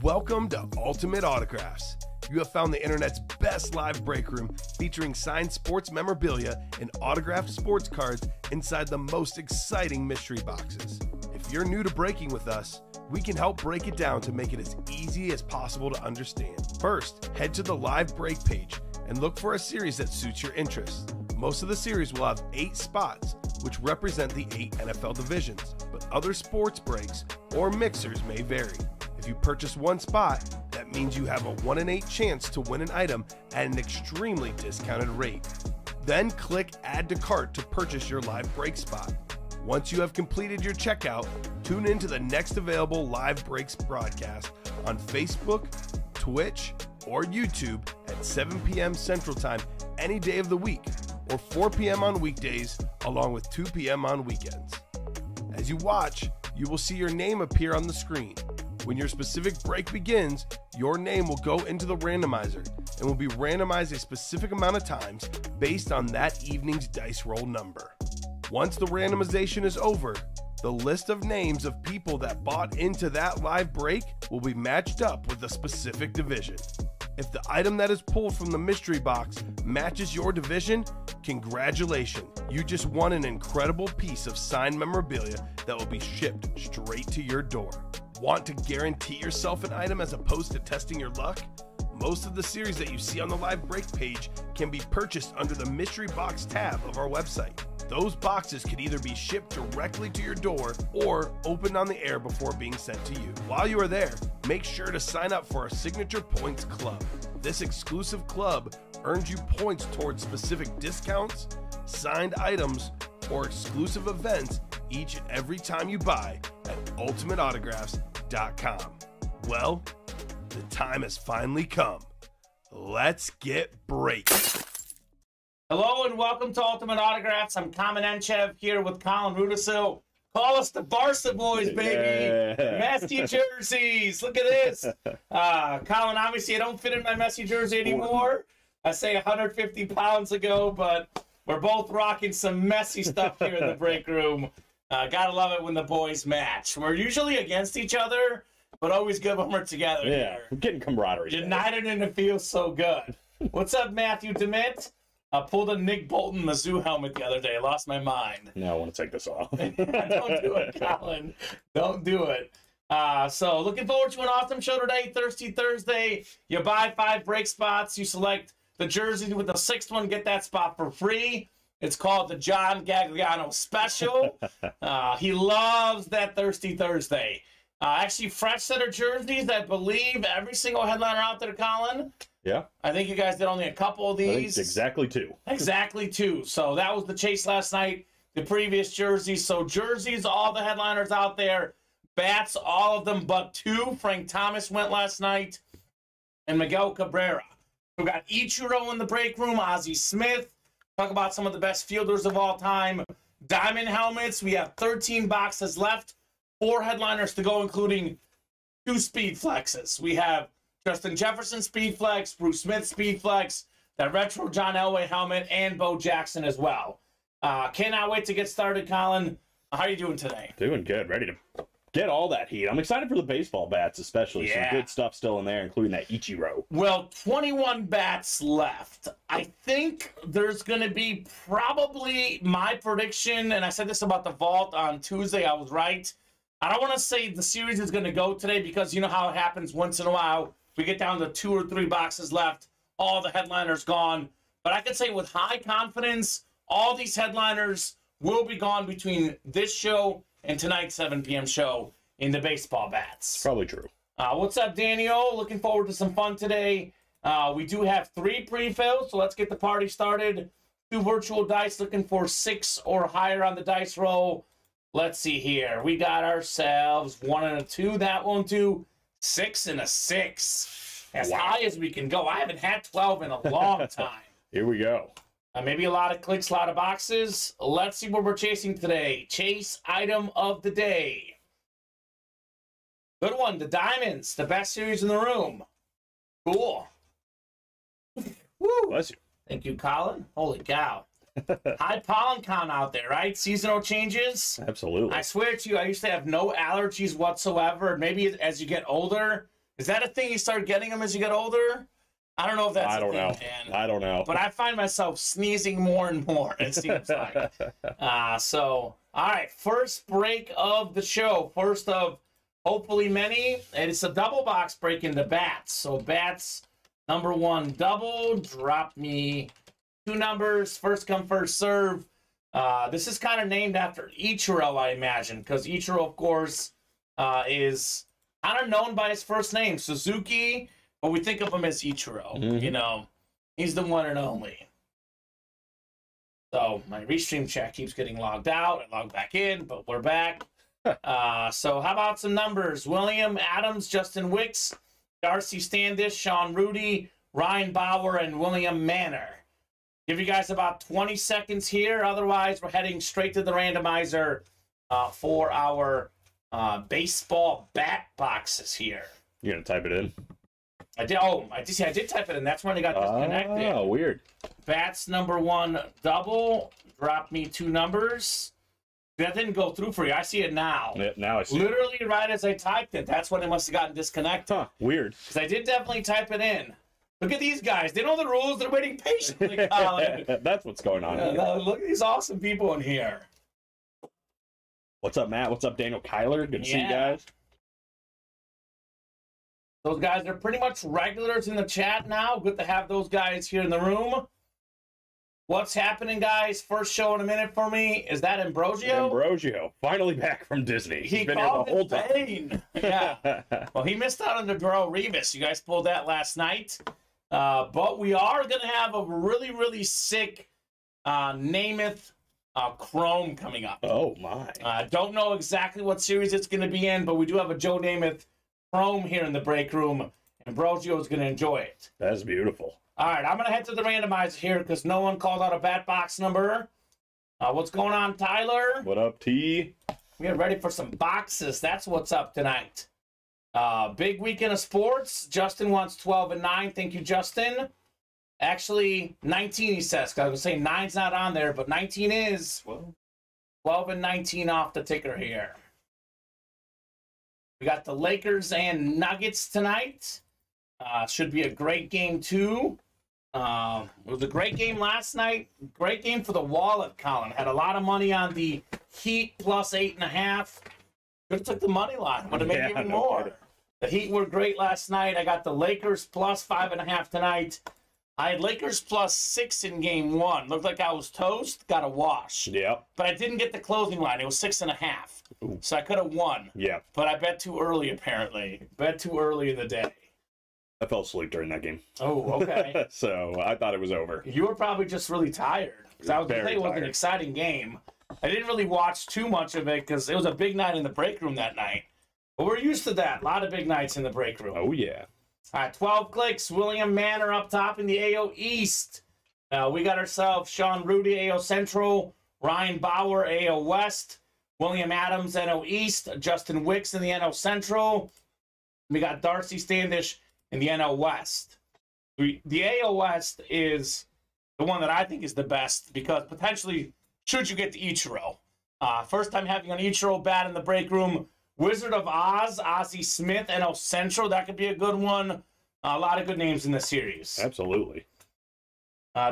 Welcome to Ultimate Autographs. You have found the internet's best live break room featuring signed sports memorabilia and autographed sports cards inside the most exciting mystery boxes. If you're new to breaking with us, we can help break it down to make it as easy as possible to understand. First, head to the live break page and look for a series that suits your interests. Most of the series will have 8 spots, which represent the 8 NFL divisions, but other sports breaks or mixers may vary. If you purchase one spot, that means you have a 1 in 8 chance to win an item at an extremely discounted rate. Then click Add to Cart to purchase your live break spot. Once you have completed your checkout, tune in to the next available live breaks broadcast on Facebook, Twitch, or YouTube at 7 p.m. Central Time any day of the week, or 4 p.m. on weekdays, along with 2 p.m. on weekends. As you watch, you will see your name appear on the screen. When your specific break begins, your name will go into the randomizer and will be randomized a specific amount of times based on that evening's dice roll number. Once the randomization is over, the list of names of people that bought into that live break will be matched up with a specific division. If the item that is pulled from the mystery box matches your division, congratulations, you just won an incredible piece of signed memorabilia that will be shipped straight to your door. Want to guarantee yourself an item as opposed to testing your luck? Most of the series that you see on the live break page can be purchased under the mystery box tab of our website. Those boxes could either be shipped directly to your door or opened on the air before being sent to you. While you are there, make sure to sign up for our Signature Points Club. This exclusive club earns you points towards specific discounts, signed items, or exclusive events each and every time you buy at ultimateautographs.com. Well, the time has finally come. Let's get breaking. Hello and welcome to Ultimate Autographs. I'm Kamen Entchev here with Colin Rudisil. Call us the Barca boys, baby. Yeah. Messy jerseys. Look at this. Colin, obviously I don't fit in my messy jersey anymore. I say 150 pounds ago, but we're both rocking some messy stuff here in the break room. Gotta love it when the boys match. We're usually against each other, but always good when we're together. Yeah, we're getting camaraderie. United and it feels so good. What's up, Matthew DeMitt? I pulled a Nick Bolton Mizzou helmet the other day. I lost my mind. Now I want to take this off. Don't do it, Colin. Don't do it. So looking forward to an awesome show today, Thirsty Thursday. You buy 5 break spots. You select the jersey with the 6th one, get that spot for free. It's called the John Gagliano Special. He loves that Thirsty Thursday. Actually, fresh set of jerseys, I believe every single headliner out there, Colin. Yeah. I think you guys did only a couple of these. Exactly 2. Exactly 2. So that was the chase last night, the previous jerseys. So jerseys, all the headliners out there. Bats, all of them but 2. Frank Thomas went last night. And Miguel Cabrera. We got Ichiro in the break room, Ozzie Smith. Talk about some of the best fielders of all time. Diamond helmets. We have 13 boxes left. 4 headliners to go, including 2 speed flexes. We have Justin Jefferson speed flex, Bruce Smith speed flex, that retro John Elway helmet, and Bo Jackson as well. Cannot wait to get started, Colin. How are you doing today? Doing good. Ready to get all that heat. I'm excited for the baseball bats, especially. Yeah. Some good stuff still in there, including that Ichiro. Well, 21 bats left. I think there's going to be probably my prediction, and I said this about the vault on Tuesday. I was right. I don't want to say the series is going to go today because you know how it happens once in a while. We get down to 2 or 3 boxes left. All the headliners gone. But I can say with high confidence, all these headliners will be gone between this show and tonight's 7 p.m. show in the baseball bats. Probably true. What's up, Daniel? Looking forward to some fun today. We do have 3 pre-fills, so let's get the party started. 2 virtual dice, looking for 6 or higher on the dice roll. Let's see here. We got ourselves 1 and a 2. That won't do. 6 and a 6. As high as we can go. I haven't had 12 in a long time. Here we go. Maybe a lot of clicks, a lot of boxes. Let's see what we're chasing today. Chase item of the day. Good one. The Diamonds. The best series in the room. Cool. Woo. Bless you. Thank you, Colin. Holy cow. High pollen count out there, right? Seasonal changes. Absolutely. I swear to you, I used to have no allergies whatsoever. Maybe as you get older, Is that a thing you start getting them as you get older? I don't know if that's a thing, man. I don't know. But I find myself sneezing more and more, it seems like. All right, first break of the show. First of hopefully many. And it's a double box break into bats. So bats, number 1 double. Drop me 2 numbers. First come, first serve. This is kind of named after Ichiro, I imagine, because Ichiro, of course, is kind of known by his first name, Suzuki, but we think of him as Ichiro. You know, he's the one and only. So my restream chat keeps getting logged out. I log back in, but we're back. So how about some numbers? William Adams, Justin Wicks, Darcy Standish, Sean Rudy, Ryan Bauer, and William Manor. Give you guys about 20 seconds here. Otherwise, we're heading straight to the randomizer for our baseball bat boxes here. You're going to type it in? I did. Oh, I did type it in. That's when I got disconnected. Oh, weird. Bats number 1 double. Drop me 2 numbers. That didn't go through for you. I see it now. Yeah, now I see Literally right as I typed it. That's when it must have gotten disconnected. Huh, weird. Because I did definitely type it in. Look at these guys. They know the rules. They're waiting patiently, Colin. That's what's going on. Look at these awesome people in here. What's up, Matt? What's up, Daniel Kyler? Good to see you guys. Those guys are pretty much regulars in the chat now. Good to have those guys here in the room. What's happening, guys? First show in a minute for me. Is that Ambrosio? Ambrosio. Finally back from Disney. He's been here the whole time. Yeah. Well, he missed out on the Darrell Revis. You guys pulled that last night. But we are going to have a really, really sick Namath Chrome coming up. Oh, my. Don't know exactly what series it's going to be in, but we do have a Joe Namath Chrome here in the break room. Ambrosio is going to enjoy it. That's beautiful. All right, I'm going to head to the randomizer here because no one called out a bat box number. What's going on, Tyler? What up, T? We are ready for some boxes. That's what's up tonight. Big weekend of sports. Justin wants 12 and 9. Thank you, Justin. Actually, 19, he says. I was going to say 9's not on there, but 19 is. 12 and 19 off the ticker here. We got the Lakers and Nuggets tonight. Should be a great game, too. It was a great game last night. Great game for the wallet, Colin. Had a lot of money on the Heat plus 8.5. Could have took the money line. Would have made even more. The Heat were great last night. I got the Lakers plus 5.5 tonight. I had Lakers plus 6 in game 1. Looked like I was toast. Got a wash. Yeah. But I didn't get the closing line. It was 6.5. So I could have won. Yeah. But I bet too early, apparently. Bet too early in the day. I fell asleep during that game. Oh, okay. So I thought it was over. You were probably just really tired. Because I was going to say it was an exciting game. I didn't really watch too much of it because it was a big night in the break room that night. But we're used to that. A lot of big nights in the break room. Oh, yeah. All right, 12 clicks. William Manor up top in the AO East. We got ourselves Sean Rudy, AO Central. Ryan Bauer, AO West. William Adams, NO East. Justin Wicks in the NO Central. We got Darcy Standish in the NO West. The AO West is the one that I think is the best because potentially, should you get the Ichiro. First time having an Ichiro bat in the break room. Wizard of Oz, Ozzie Smith, NO Central. That could be a good one. A lot of good names in the series. Absolutely.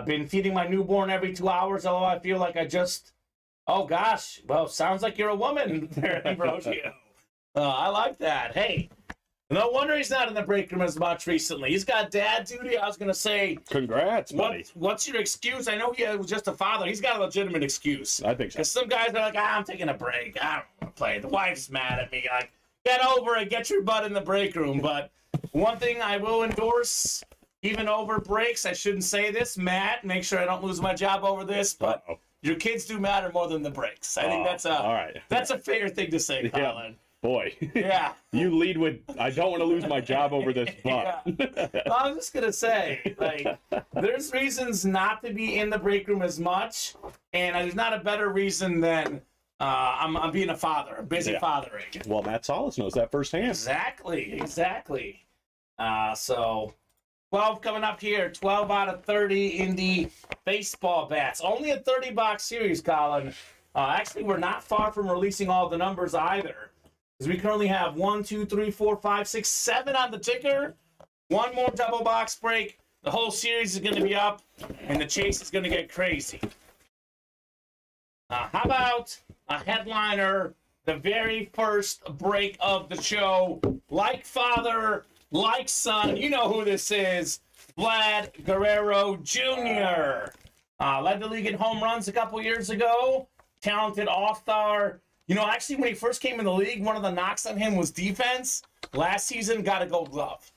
Been feeding my newborn every 2 hours, although I feel like I just... Oh, gosh. Well, sounds like you're a woman there, Ambrosio. I like that. Hey, no wonder he's not in the break room as much recently. He's got dad duty. I was going to say... Congrats, buddy. What's your excuse? I know he was just a father. He's got a legitimate excuse. I think so. Because some guys are like, I'm taking a break. I don't want to play. The wife's mad at me. Like, get over it. Get your butt in the break room. But one thing I will endorse, even over breaks, I shouldn't say this, Matt, make sure I don't lose my job over this, but your kids do matter more than the breaks. I think that's a fair thing to say, Colin. Boy. Yeah. You lead with, I don't want to lose my job over this, but. Yeah. Well, I was just going to say, like, there's reasons not to be in the break room as much, and there's not a better reason than I'm being a father, a busy fathering. Well, Matt Solis knows that firsthand. Exactly. So 12 coming up here, 12 out of 30 in the baseball bats. Only a 30-box series, Colin. Actually, we're not far from releasing all the numbers either. Because we currently have 1, 2, 3, 4, 5, 6, 7 on the ticker. One more double box break. The whole series is going to be up, and the chase is going to get crazy. How about a headliner, the very first break of the show? Like father, like son, you know who this is. Vlad Guerrero Jr. Led the league in home runs a couple years ago. Talented all-star. You know, actually, when he first came in the league, one of the knocks on him was defense. Last season, got a gold glove.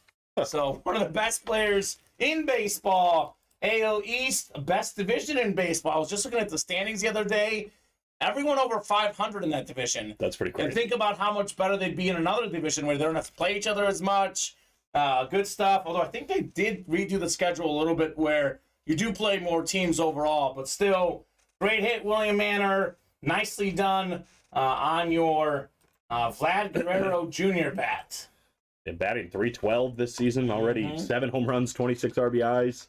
So, one of the best players in baseball. AL East, best division in baseball. I was just looking at the standings the other day. Everyone over 500 in that division. That's pretty crazy. And think about how much better they'd be in another division where they don't have to play each other as much. Good stuff. Although I think they did redo the schedule a little bit where you do play more teams overall. But still, great hit, William Manor. Nicely done on your Vlad Guerrero Jr. bat. Been batting .312 this season already. 7 home runs, 26 RBIs.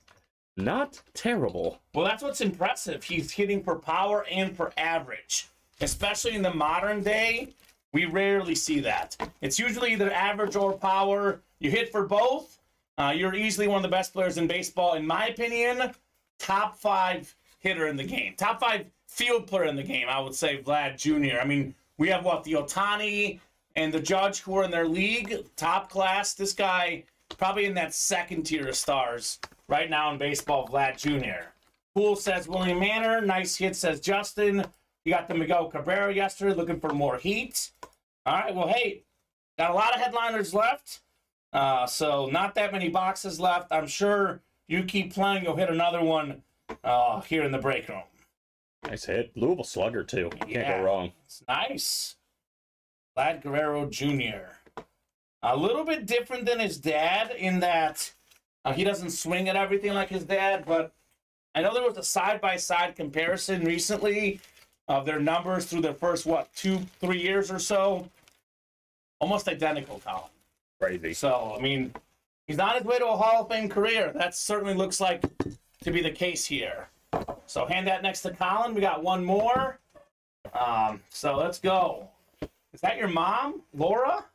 Not terrible. Well, that's what's impressive. He's hitting for power and for average. Especially in the modern day, we rarely see that. It's usually either average or power. You hit for both. You're easily one of the best players in baseball. In my opinion, top 5 hitter in the game. Top 5 field player in the game, I would say Vlad Jr. I mean, we have, the Ohtani and the Judge who are in their league, top class. This guy probably in that second tier of stars right now in baseball, Vlad Jr. Cool, says William Manor. Nice hit, says Justin. You got the Miguel Cabrera yesterday, looking for more heat. All right, well, hey, got a lot of headliners left, so not that many boxes left. I'm sure you keep playing, you'll hit another one here in the break room. Nice hit. Louisville Slugger, too. Can't go wrong. It's nice. Vlad Guerrero Jr. A little bit different than his dad in that he doesn't swing at everything like his dad, but I know there was a side-by-side comparison recently of their numbers through their first, 2-3 years or so. Almost identical, Colin. Crazy. So, I mean, he's on his way to a Hall of Fame career. That certainly looks like to be the case here. So hand that next to Colin. We got one more. So let's go. Is that your mom, Laura?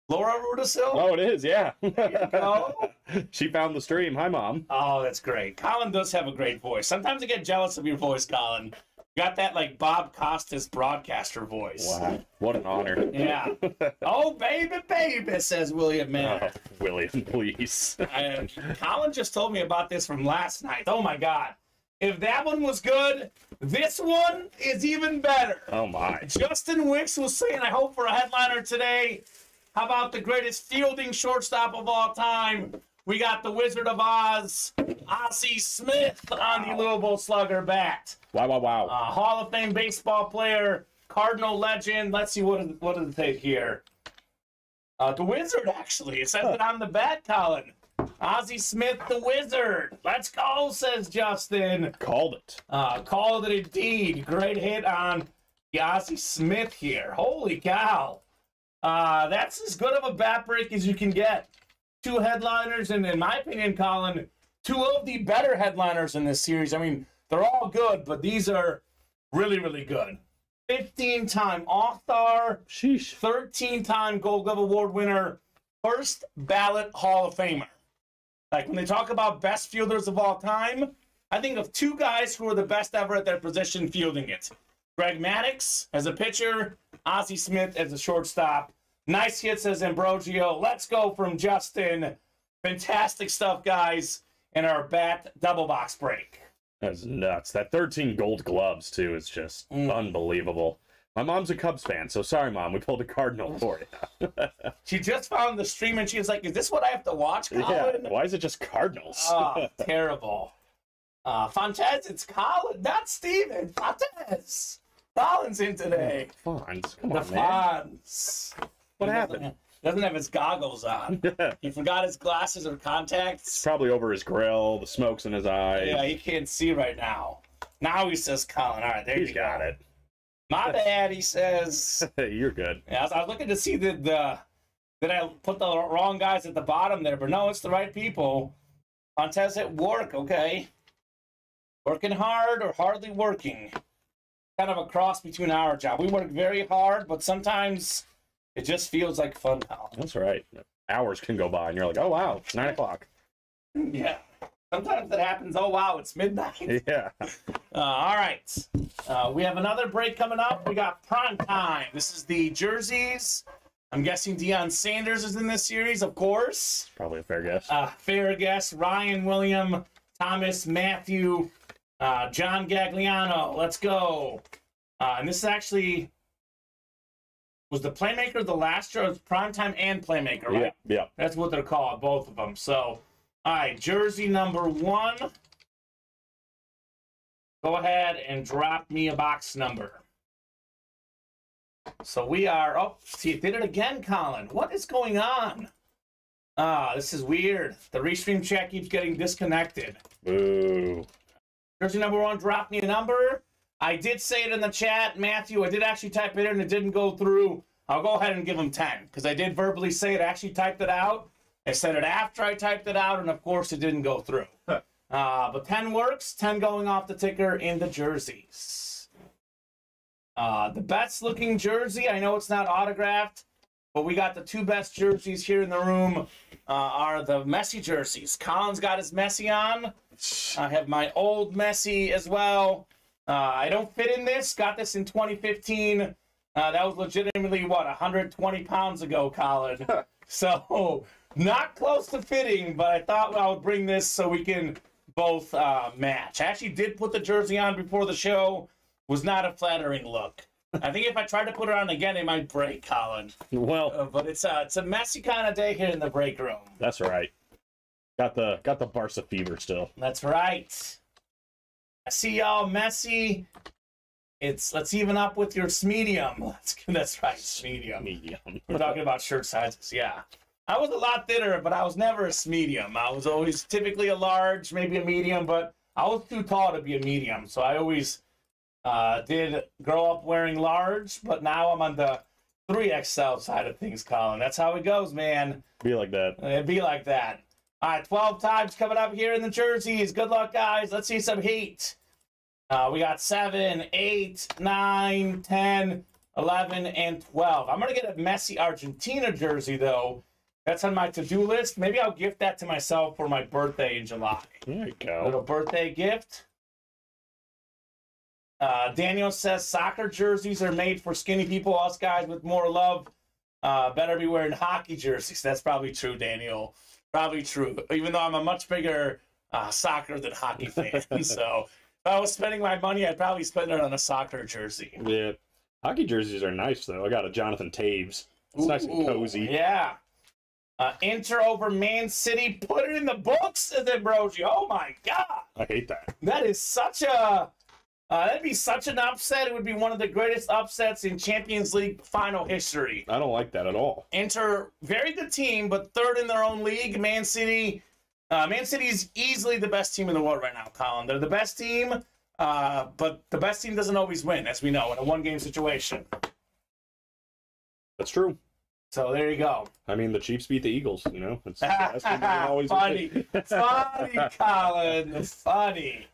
Laura Rudisil? Oh, it is, yeah. There you go. She found the stream. Hi, Mom. Oh, that's great. Colin does have a great voice. Sometimes I get jealous of your voice, Colin. You got that, Bob Costas broadcaster voice. Wow, what an honor. Yeah. Oh, baby, baby, says William Manor. Oh, William, please. Colin just told me about this from last night. Oh, my God. If that one was good, this one is even better. Oh, my. Justin Wicks was saying, I hope for a headliner today. How about the greatest fielding shortstop of all time? We got the Wizard of Oz, Ozzie Smith, on the Louisville Slugger bat. Wow. Hall of Fame baseball player, Cardinal legend. Let's see, what did it take here? The Wizard, actually. It says it on the bat, Colin. Ozzie Smith, the Wizard. Let's go, says Justin. Called it. Called it indeed. Great hit on the Ozzie Smith here. Holy cow. That's as good of a bat break as you can get. 2 headliners, and in my opinion, Colin, 2 of the better headliners in this series. I mean, they're all good, but these are really, really good. 15-time All-Star, 13-time Gold Glove Award winner, first ballot Hall of Famer. When they talk about best fielders of all time, I think of 2 guys who are the best ever at their position fielding it. Greg Maddux as a pitcher, Ozzie Smith as a shortstop. Nice hit, says Ambrosio. Let's go from Justin. Fantastic stuff, guys, in our bat double box break. That's nuts. That 13 gold gloves, too, is just unbelievable. My mom's a Cubs fan, so sorry, Mom. We pulled a Cardinal for you. She just found the stream, and she was like, is this what I have to watch, Colin? Yeah, why is it just Cardinals? Oh, terrible. Fontes, it's Colin, not Steven. Fontes. Colin's in today. Fonz, come the on, man. Fonz. What happened? Doesn't have his goggles on. He forgot his glasses or contacts. It's probably over his grill, the smoke's in his eyes. Yeah, he can't see right now. Now he says Colin. All right, there you go. He's got it. My bad, he says. You're good. Yeah, I was looking to see that I put the wrong guys at the bottom there, but no, it's the right people. Fontes at work, okay. Working hard or hardly working. Kind of a cross between our job. We work very hard, but sometimes It just feels like fun, Colin. That's right. Hours can go by, and you're like, oh, wow, it's 9 o'clock. Yeah. Sometimes that happens. Oh, wow, it's midnight. Yeah. All right. We have another break coming up. We got prime time. This is the jerseys. I'm guessing Deion Sanders is in this series, of course. Probably a fair guess. Fair guess. Ryan, William, Thomas, Matthew, John Gagliano. Let's go. And this is actually... Was the Playmaker the last year? It was Primetime and Playmaker, right? Yeah. That's what they're called, both of them. So, all right, jersey number 1. Go ahead and drop me a box number. So we are... Oh, see, it did it again, Colin. What is going on? This is weird. The restream chat keeps getting disconnected. Boo. Jersey number 1, drop me a number. I did say it in the chat, Matthew. I did actually type it in. It didn't go through. I'll go ahead and give him 10 because I did verbally say it. I actually typed it out. I said it after I typed it out, and of course it didn't go through. But 10 works. 10 going off the ticker in the jerseys. The best looking jersey, I know it's not autographed, but we got the 2 best jerseys here in the room are the Messi jerseys. Colin's got his Messi on. I have my old Messi as well. I don't fit in this. Got this in 2015. That was legitimately, 120 pounds ago, Colin. So, not close to fitting, but I thought I would bring this so we can both match. I actually did put the jersey on before the show. Was not a flattering look. I think if I tried to put it on again, it might break, Colin. Well, But it's a messy kind of day here in the break room. that's right. Got the Barca fever still. That's right. I see y'all messy. Let's even up with your medium. That's right, medium. Medium. We're talking about shirt sizes, yeah. I was a lot thinner, but I was never a medium. I was always typically a large, maybe a medium, but I was too tall to be a medium. So I always did grow up wearing large, but now I'm on the 3XL side of things, Colin. That's how it goes, man. Be like that. It'd be like that. All right, 12 times coming up here in the jerseys. Good luck, guys. Let's see some heat. We got 7, 8, 9, 10, 11, and 12. I'm going to get a Messi Argentina jersey, though. That's on my to-do list. Maybe I'll gift that to myself for my birthday in July. There you A little go. birthday gift. Daniel says soccer jerseys are made for skinny people. Us guys with more love better be wearing hockey jerseys. That's probably true, Daniel. Probably true. Even though I'm a much bigger soccer than hockey fan. So if I was spending my money, I'd probably spend it on a soccer jersey. Yeah. Hockey jerseys are nice, though. I got a Jonathan Taves. It's nice and cozy. Yeah. Inter over Man City. Put it in the books, says Ambrosio. Oh, my God. I hate that. That is such a... that'd be such an upset. It would be one of the greatest upsets in Champions League final history. I don't like that at all. Inter, very good team, but third in their own league. Man City is easily the best team in the world right now, Colin. They're the best team, but the best team doesn't always win, as we know, in a one-game situation. That's true. So there you go. I mean, the Chiefs beat the Eagles, you know? It's that's what they always Funny. do. Funny, Colin. Funny.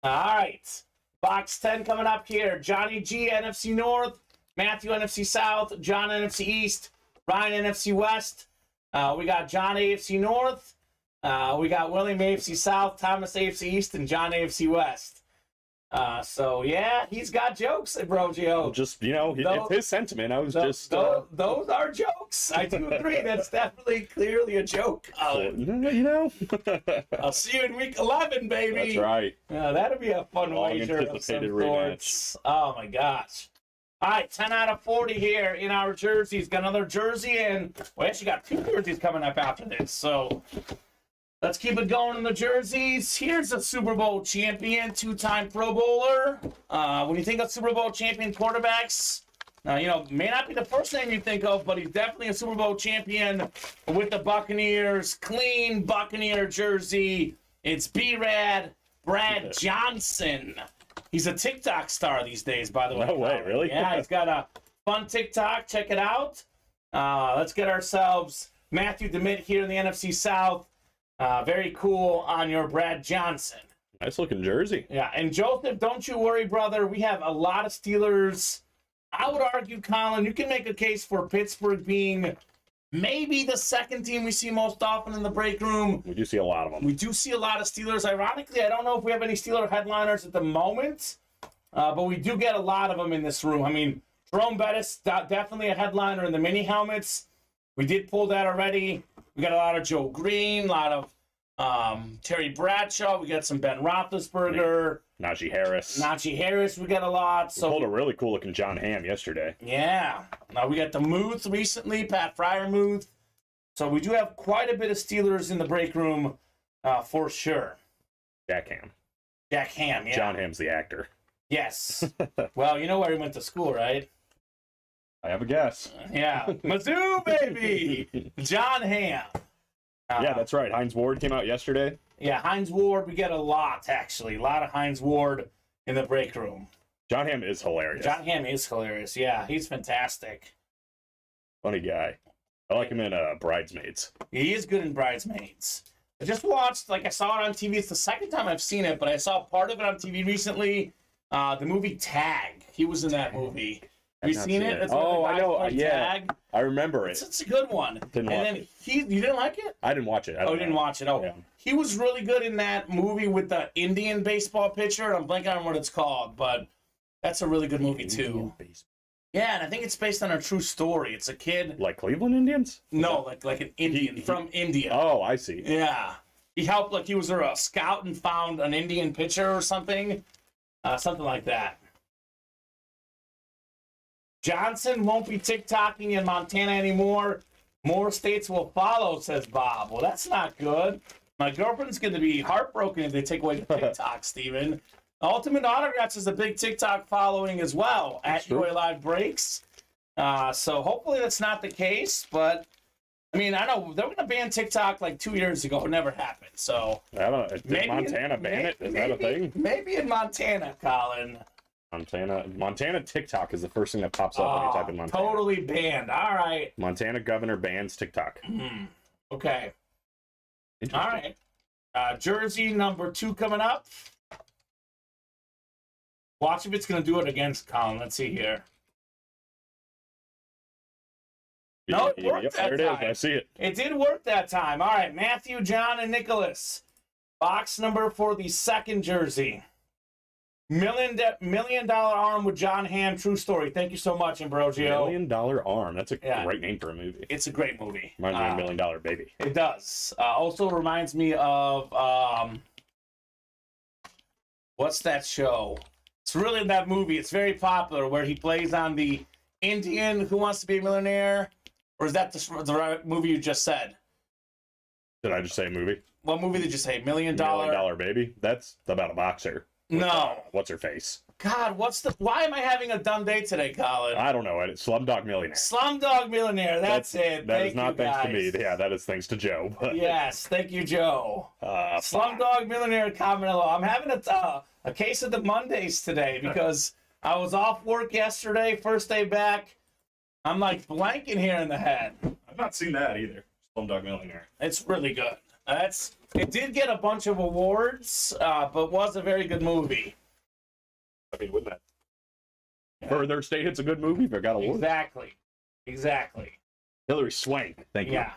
All right. Box 10 coming up here. Johnny G, NFC North. Matthew, NFC South. John, NFC East. Ryan, NFC West. We got John, AFC North. We got William, AFC South. Thomas, AFC East. And John, AFC West. So, yeah, he's got jokes, Ambrosio. Just, you know, it's his sentiment. I was just... Those are jokes. I do agree. That's definitely, clearly a joke, Colin. You know? I'll see you in week 11, baby. That's right. That'll be a fun wager of some Long-anticipated sorts. Oh, my gosh. All right, 10 out of 40 here in our jerseys. Got another jersey, and we actually got 2 jerseys coming up after this. So let's keep it going in the jerseys. Here's a Super Bowl champion, 2-time Pro Bowler. When you think of Super Bowl champion quarterbacks, may not be the first name you think of, but he's definitely a Super Bowl champion with the Buccaneers. Clean Buccaneer jersey. It's B-Rad, Brad Johnson. He's a TikTok star these days, by the way. No way, really? Yeah, he's got a fun TikTok. Check it out. Let's get ourselves Matthew DeMitt here in the NFC South. Very cool on your Brad Johnson. Nice looking jersey. Yeah, and Joseph, don't you worry, brother. We have a lot of Steelers I would argue, Colin, you can make a case for Pittsburgh being maybe the second team we see most often in the break room. We do see a lot of them. We do see a lot of Steelers. Ironically, I don't know if we have any Steeler headliners at the moment, but we do get a lot of them in this room. I mean, Jerome Bettis, definitely a headliner in the mini helmets. We did pull that already. We got a lot of Joe Green, a lot of Terry Bradshaw. We got some Ben Roethlisberger. Najee Harris. We got a lot. So we pulled a really cool looking John Hamm yesterday. Yeah. Now we got the Muth recently, Pat Fryermuth. So we do have quite a bit of Steelers in the break room for sure. Jack Hamm, yeah. John Hamm's the actor. Yes. Well, you know where he went to school, right? I have a guess. Yeah. Mizzou, baby! John Hamm. Yeah, that's right. Hines Ward came out yesterday. Yeah, Hines Ward, we get a lot, actually. A lot of Hines Ward in the break room. John Hamm is hilarious. John Hamm is hilarious, yeah. He's fantastic. Funny guy. I like him in Bridesmaids. He is good in Bridesmaids. I just watched, I saw it on TV. It's the second time I've seen it, but I saw part of it on TV recently. The movie Tag. He was in that movie. Have you seen it? Oh, I know. Yeah. Tag. I remember it. It's a good one. You didn't like it? I didn't watch it. You didn't watch it. Oh, yeah. He was really good in that movie with the Indian baseball pitcher. I'm blanking on what it's called, but that's a really good movie too. Yeah, and I think it's based on a true story. It's a kid like Cleveland Indians. No, like an Indian from India. Oh, I see. Yeah, he helped. He was a scout and found an Indian pitcher or something, something like that. Johnson won't be TikToking in Montana anymore. More states will follow, says Bob. Well, that's not good. My girlfriend's going to be heartbroken if they take away the TikTok, Steven. Ultimate Autographs is a big TikTok following as well at UA Live Breaks. So hopefully that's not the case. But, I mean, I know they were going to ban TikTok 2 years ago. It never happened. So I don't know. Did Montana ban it? Is that a thing? Maybe in Montana, Colin. Montana TikTok is the first thing that pops up when you type in Montana. Totally banned. All right. Montana governor bans TikTok. Okay. All right. Jersey number 2 coming up. Watch if it's going to do it against Colin. Let's see here. No, it worked that time. There it is. I see it. It did work that time. All right. Matthew, John, and Nicholas. Box number for the second jersey. $1 million arm with John Hamm. True story. Thank you so much, Ambrogio. $1 million arm. That's a great name for a movie. It's a great movie. Reminds me of $1 Million Baby. It does. Also reminds me of what's that show? It's really that movie. It's very popular where he plays on the Indian Who Wants to Be a Millionaire. Or is that the right movie you just said? Did I just say a movie? What movie did you say? $1 Million Baby? That's about a boxer. No. What's her face? God, why am I having a dumb day today, Colin? I don't know. It's Slumdog Millionaire. Slumdog Millionaire. That's it. That is not thanks to me. Yeah, that is thanks to Joe. Yes, thank you, Joe. Slumdog Millionaire, Carmelo. I'm having a case of the Mondays today because I was off work yesterday, first day back. I'm blanking here in the head. I've not seen that either. Slumdog Millionaire. It's really good. It did get a bunch of awards, but was a very good movie. I mean, wouldn't that further state it's a good movie if it got awards? Exactly. Hilary Swank. Thank you. Yeah.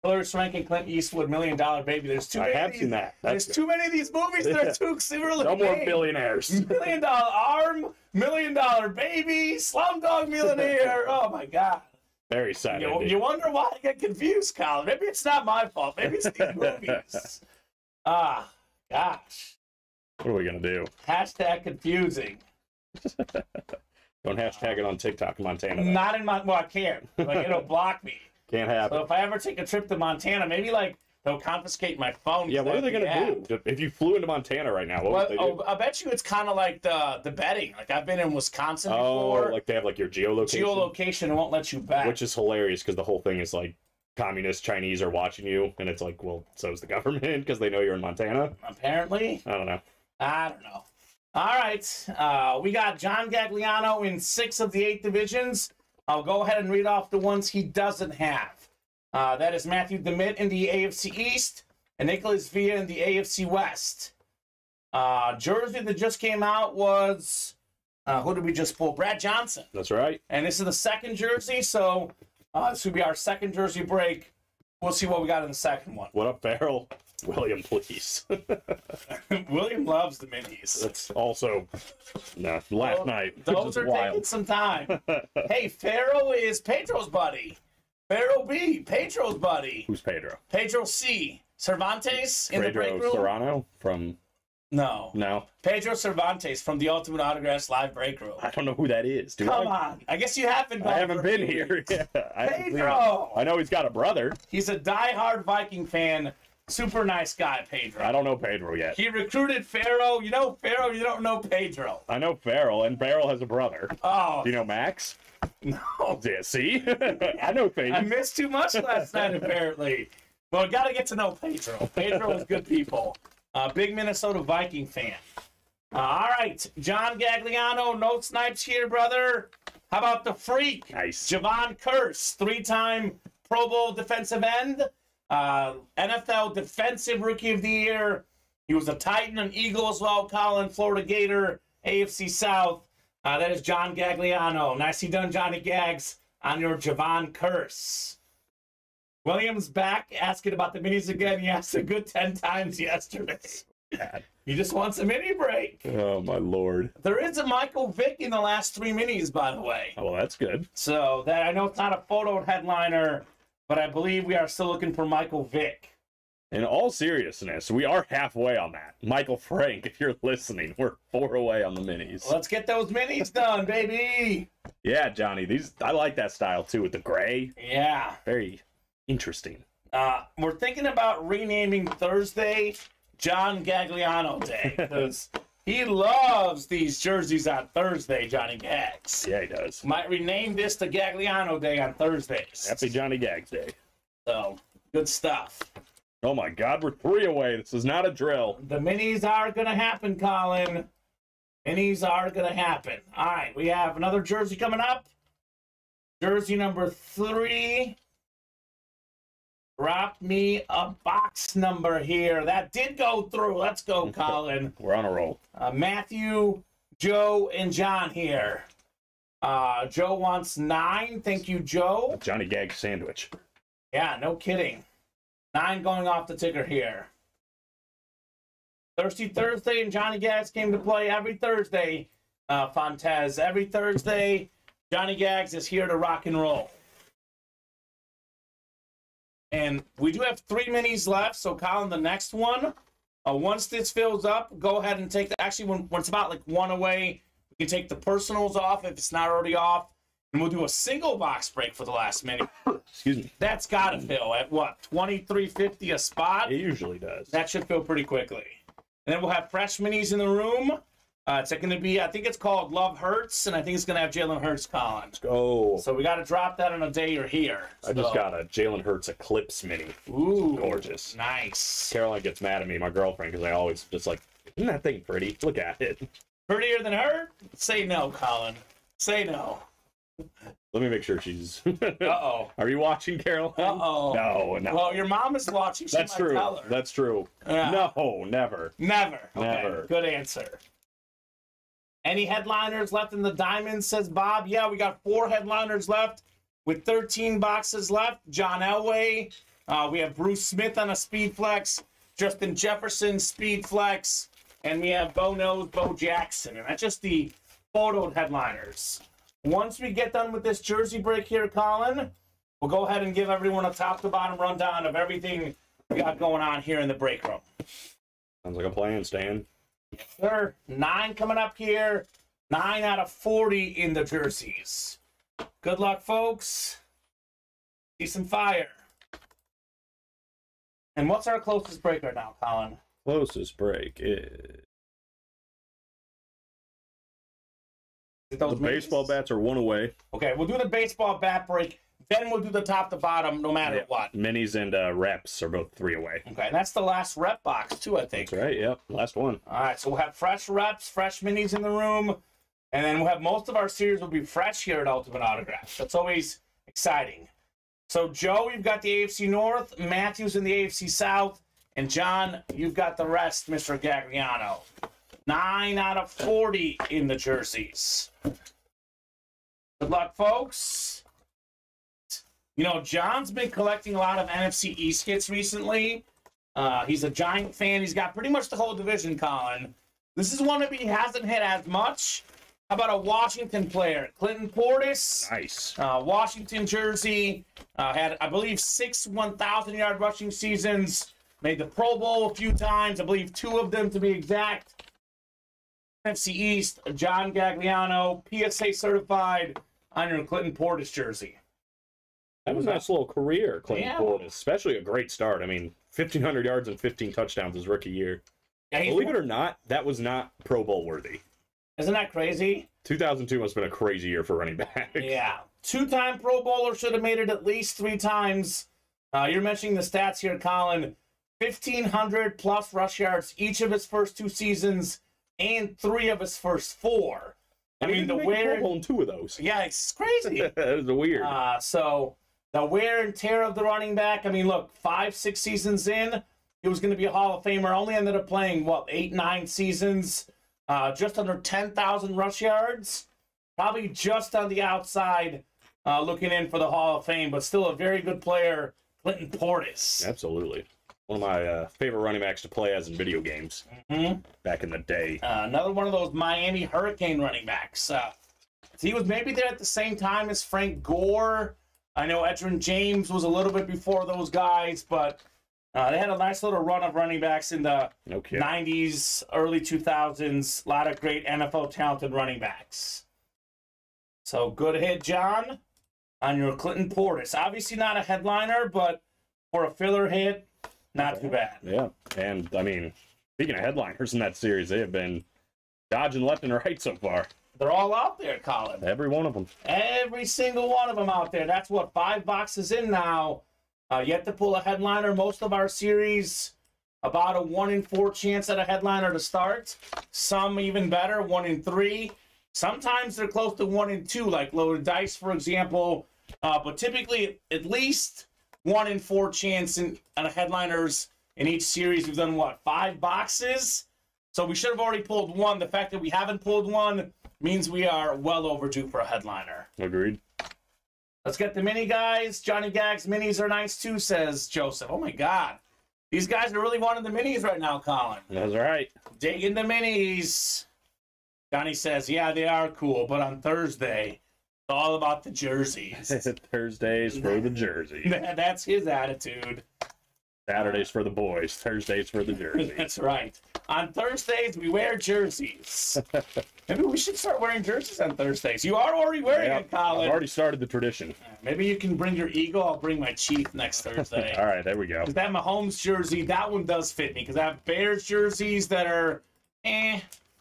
Hilary Swank and Clint Eastwood, $1 Million Baby. There's too many. I have seen that. There's too many of these movies that are too similar. No more billionaires. $1 Million Arm, $1 Million Baby, Slumdog Millionaire. Oh my God. Very sad. You wonder why I get confused, Colin. Maybe it's not my fault. Maybe it's these movies. Gosh. What are we going to do? Hashtag confusing. Don't hashtag it on TikTok, Montana. Though. Not in Montana. Well, I can't. It'll block me. Can't happen. So if I ever take a trip to Montana, maybe they'll confiscate my phone. Yeah, what are they going to do? If you flew into Montana right now, what would they do? I bet you it's kind of like the betting. I've been in Wisconsin before. They have your geolocation? Geolocation won't let you back. Which is hilarious because the whole thing is communist Chinese are watching you, and it's well, so is the government because they know you're in Montana. Apparently. I don't know. All right. We got John Gagliano in 6 of the 8 divisions. I'll go ahead and read off the ones he doesn't have. That is Matthew DeMitt in the AFC East and Nicholas Villa in the AFC West. Jersey that just came out was Who did we just pull? Brad Johnson. That's right. And this is the second jersey, so this will be our second jersey break. We'll see what we got in the second one. What up, Farrell? William, please. William loves the minis. That's also last night. Those are wild. taking some time. Hey, Pharaoh is Pedro's buddy. Pharaoh B, Pedro's buddy. Who's Pedro? Pedro C. Cervantes in the break Pedro room? Serrano from... No. Pedro Cervantes from the Ultimate Autographs live break room. I don't know who that is. Come on. I guess you haven't I haven't been here. Pedro! I know he's got a brother. He's a diehard Viking fan. Super nice guy, Pedro. I don't know Pedro yet. He recruited Pharaoh. You know Pharaoh, you don't know Pedro. I know Farrell, and Farrell has a brother. Oh. Do you know Max? No. Yeah, see? I know things. I missed too much last night, apparently. Well, got to get to know Pedro. Pedro is good people. Big Minnesota Viking fan. All right, John Gagliano, no snipes here, brother. How about the freak? Nice. Javon Curse, 3-time Pro Bowl defensive end, NFL Defensive Rookie of the Year. He was a Titan, an Eagle as well, Colin, Florida Gator, AFC South. That is John Gagliano. Nicely done, Johnny Gags, on your Javon Curse. Williams back asking about the minis again. He asked a good 10 times yesterday. God. He just wants a mini break. Oh, my Lord. There is a Michael Vick in the last 3 minis, by the way. Oh, well, that's good. So that I know it's not a photo headliner, but I believe we are still looking for Michael Vick. In all seriousness, we are halfway on that. Michael Frank, if you're listening, we're 4 away on the minis. Let's get those minis done, baby. Yeah, Johnny, I like that style, too, with the gray. Yeah. Very interesting. We're thinking about renaming Thursday John Gagliano Day, because he loves these jerseys on Thursday, Johnny Gags. Yeah, he does. Might rename this to Gagliano Day on Thursdays. Happy Johnny Gags Day. So, good stuff. Oh, my God, we're 3 away. This is not a drill. The minis are going to happen, Colin. Minis are going to happen. All right, we have another jersey coming up. Jersey number 3. Drop me a box number here. That did go through. Let's go, Colin. We're on a roll. Matthew, Joe, and John here. Joe wants 9. Thank you, Joe. A Johnny Gags sandwich. Yeah, no kidding. 9 going off the ticker here. Thirsty Thursday and Johnny Gags came to play every Thursday, Fontez. Every Thursday, Johnny Gags is here to rock and roll. And we do have 3 minis left, so Colin, the next one, once this fills up, go ahead and take actually, when it's about like 1 away, we can take the personals off if it's not already off, and we'll do a single box break for the last mini. Excuse me. That's got to fill at what, $23.50 a spot? It usually does. That should fill pretty quickly. And then we'll have fresh minis in the room. It's going to be, I think it's called Love Hurts, and I think it's going to have Jalen Hurts, Colin. Let's go. So we got to drop that in a day you're here. I just got a Jalen Hurts Eclipse mini. Ooh. Gorgeous. Nice. Caroline gets mad at me, my girlfriend, because I always just like, isn't that thing pretty? Look at it. Prettier than her? Say no, Colin. Say no. Let me make sure she's... Uh-oh. Are you watching, Caroline? Uh-oh. No. Well, your mom is watching. She That's might true. tell her. That's true. Yeah. No, never. Never. Okay. Never. Good answer. Any headliners left in the diamond, says Bob. Yeah, we got 4 headliners left with 13 boxes left. John Elway. We have Bruce Smith on a Speed Flex. Justin Jefferson, Speed Flex. And we have Bo Knows, Bo Jackson. And that's just the photo headliners. Once we get done with this jersey break here, Colin, we'll go ahead and give everyone a top-to-bottom rundown of everything we got going on here in the break room. Sounds like a plan, Stan. Sir, 9 coming up here. 9 out of 40 in the jerseys. Good luck, folks. See some fire. And what's our closest break right now, Colin? Closest break is... The baseball bats are 1 away. Okay, we'll do the baseball bat break. Then we'll do the top to bottom no matter what. Minis and reps are both 3 away. Okay, and that's the last rep box, too, I think. That's right, yep. Last one. All right, so we'll have fresh reps, fresh minis in the room, and then we'll have most of our series will be fresh here at Ultimate Autographs. That's always exciting. So, Joe, you've got the AFC North, Matthew's in the AFC South, and John, you've got the rest, Mr. Gagliano. 9 out of 40 in the jerseys. Good luck, folks. You know, John's been collecting a lot of NFC East hits recently. He's a Giant fan. He's got pretty much the whole division, Colin. This is one that he hasn't hit as much. How about a Washington player? Clinton Portis. Nice. Washington jersey. Had, I believe, 6 1,000-yard rushing seasons. Made the Pro Bowl a few times. I believe 2 of them, to be exact. NFC East, John Gagliano, PSA certified on your Clinton Portis jersey. That was a nice little career, Clinton Yeah. Portis. Especially a great start. I mean, 1,500 yards and 15 touchdowns his rookie year. Yeah, Believe it or not, that was not Pro Bowl worthy. Isn't that crazy? 2002 must have been a crazy year for running back. Yeah. 2-time Pro Bowler, should have made it at least 3 times. You're mentioning the stats here, Colin. 1,500 plus rush yards each of his first 2 seasons and 3 of his first 4. I And he mean, the didn't make a wear. Pro Bowl in 2 of those. Yeah, it's crazy. That was weird. So the wear and tear of the running back. I mean, look, 5-6 seasons in, he was going to be a Hall of Famer. Only ended up playing, 8-9 seasons. Just under 10,000 rush yards. Probably just on the outside looking in for the Hall of Fame, but still a very good player, Clinton Portis. Absolutely. One of my favorite running backs to play as in video games back in the day. Another one of those Miami Hurricane running backs. He was maybe there at the same time as Frank Gore. I know Edgerrin James was a little bit before those guys, but they had a nice little run of running backs in the 90s, early 2000s. A lot of great NFL talented running backs. So good hit, John, on your Clinton Portis. Obviously not a headliner, but for a filler hit, not too bad. Yeah. And, I mean, speaking of headliners in that series, they have been dodging left and right so far. They're all out there, Colin. Every one of them. Every single one of them out there. That's what 5 boxes in now. Yet to pull a headliner. Most of our series, about a 1 in 4 chance at a headliner to start. Some even better, 1 in 3. Sometimes they're close to 1 in 2, like Loaded Dice, for example. But typically, at least 1 in 4 chance on a headliners in each series. We've done, 5 boxes? So we should have already pulled 1. The fact that we haven't pulled 1 means we are well overdue for a headliner. Agreed. Let's get the mini guys. Johnny Gag's minis are nice too, says Joseph. Oh my God. These guys are really wanting the minis right now, Colin. That's right. Digging the minis. Johnny says, yeah, they are cool, but on Thursday, it's all about the jerseys. Thursdays for the jersey. That's his attitude. Saturdays for the boys. Thursdays for the jersey. That's right. On Thursdays, we wear jerseys. Maybe we should start wearing jerseys on Thursdays. You are already wearing it, Colin. I've already started the tradition. Maybe you can bring your Eagle. I'll bring my Chief next Thursday. All right, there we go. Because that Mahomes jersey, that one does fit me. Because I have Bears jerseys that are,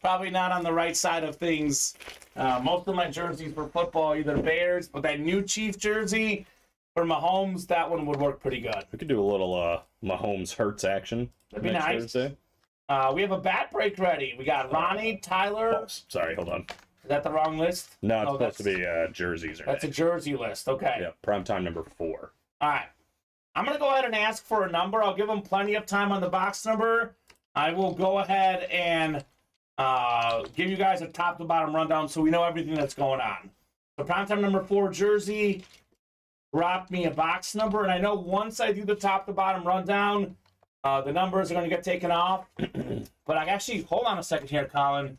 probably not on the right side of things. Most of my jerseys for football, either Bears, but that new Chief jersey for Mahomes, that one would work pretty good. We could do a little Mahomes Hurts action. That'd be next nice. Thursday. We have a bat break ready. We got Ronnie, Tyler. Oh, sorry, hold on. Is that the wrong list? No, it's supposed to be jerseys. That's a jersey list. Okay. Yeah, primetime number 4. All right. I'm going to go ahead and ask for a number. I'll give them plenty of time on the box number. I will go ahead and give you guys a top to bottom rundown so we know everything that's going on. So primetime number 4 jersey, drop me a box number. And I know once I do the top to bottom rundown, the numbers are going to get taken off. But I actually, hold on a second here, Colin.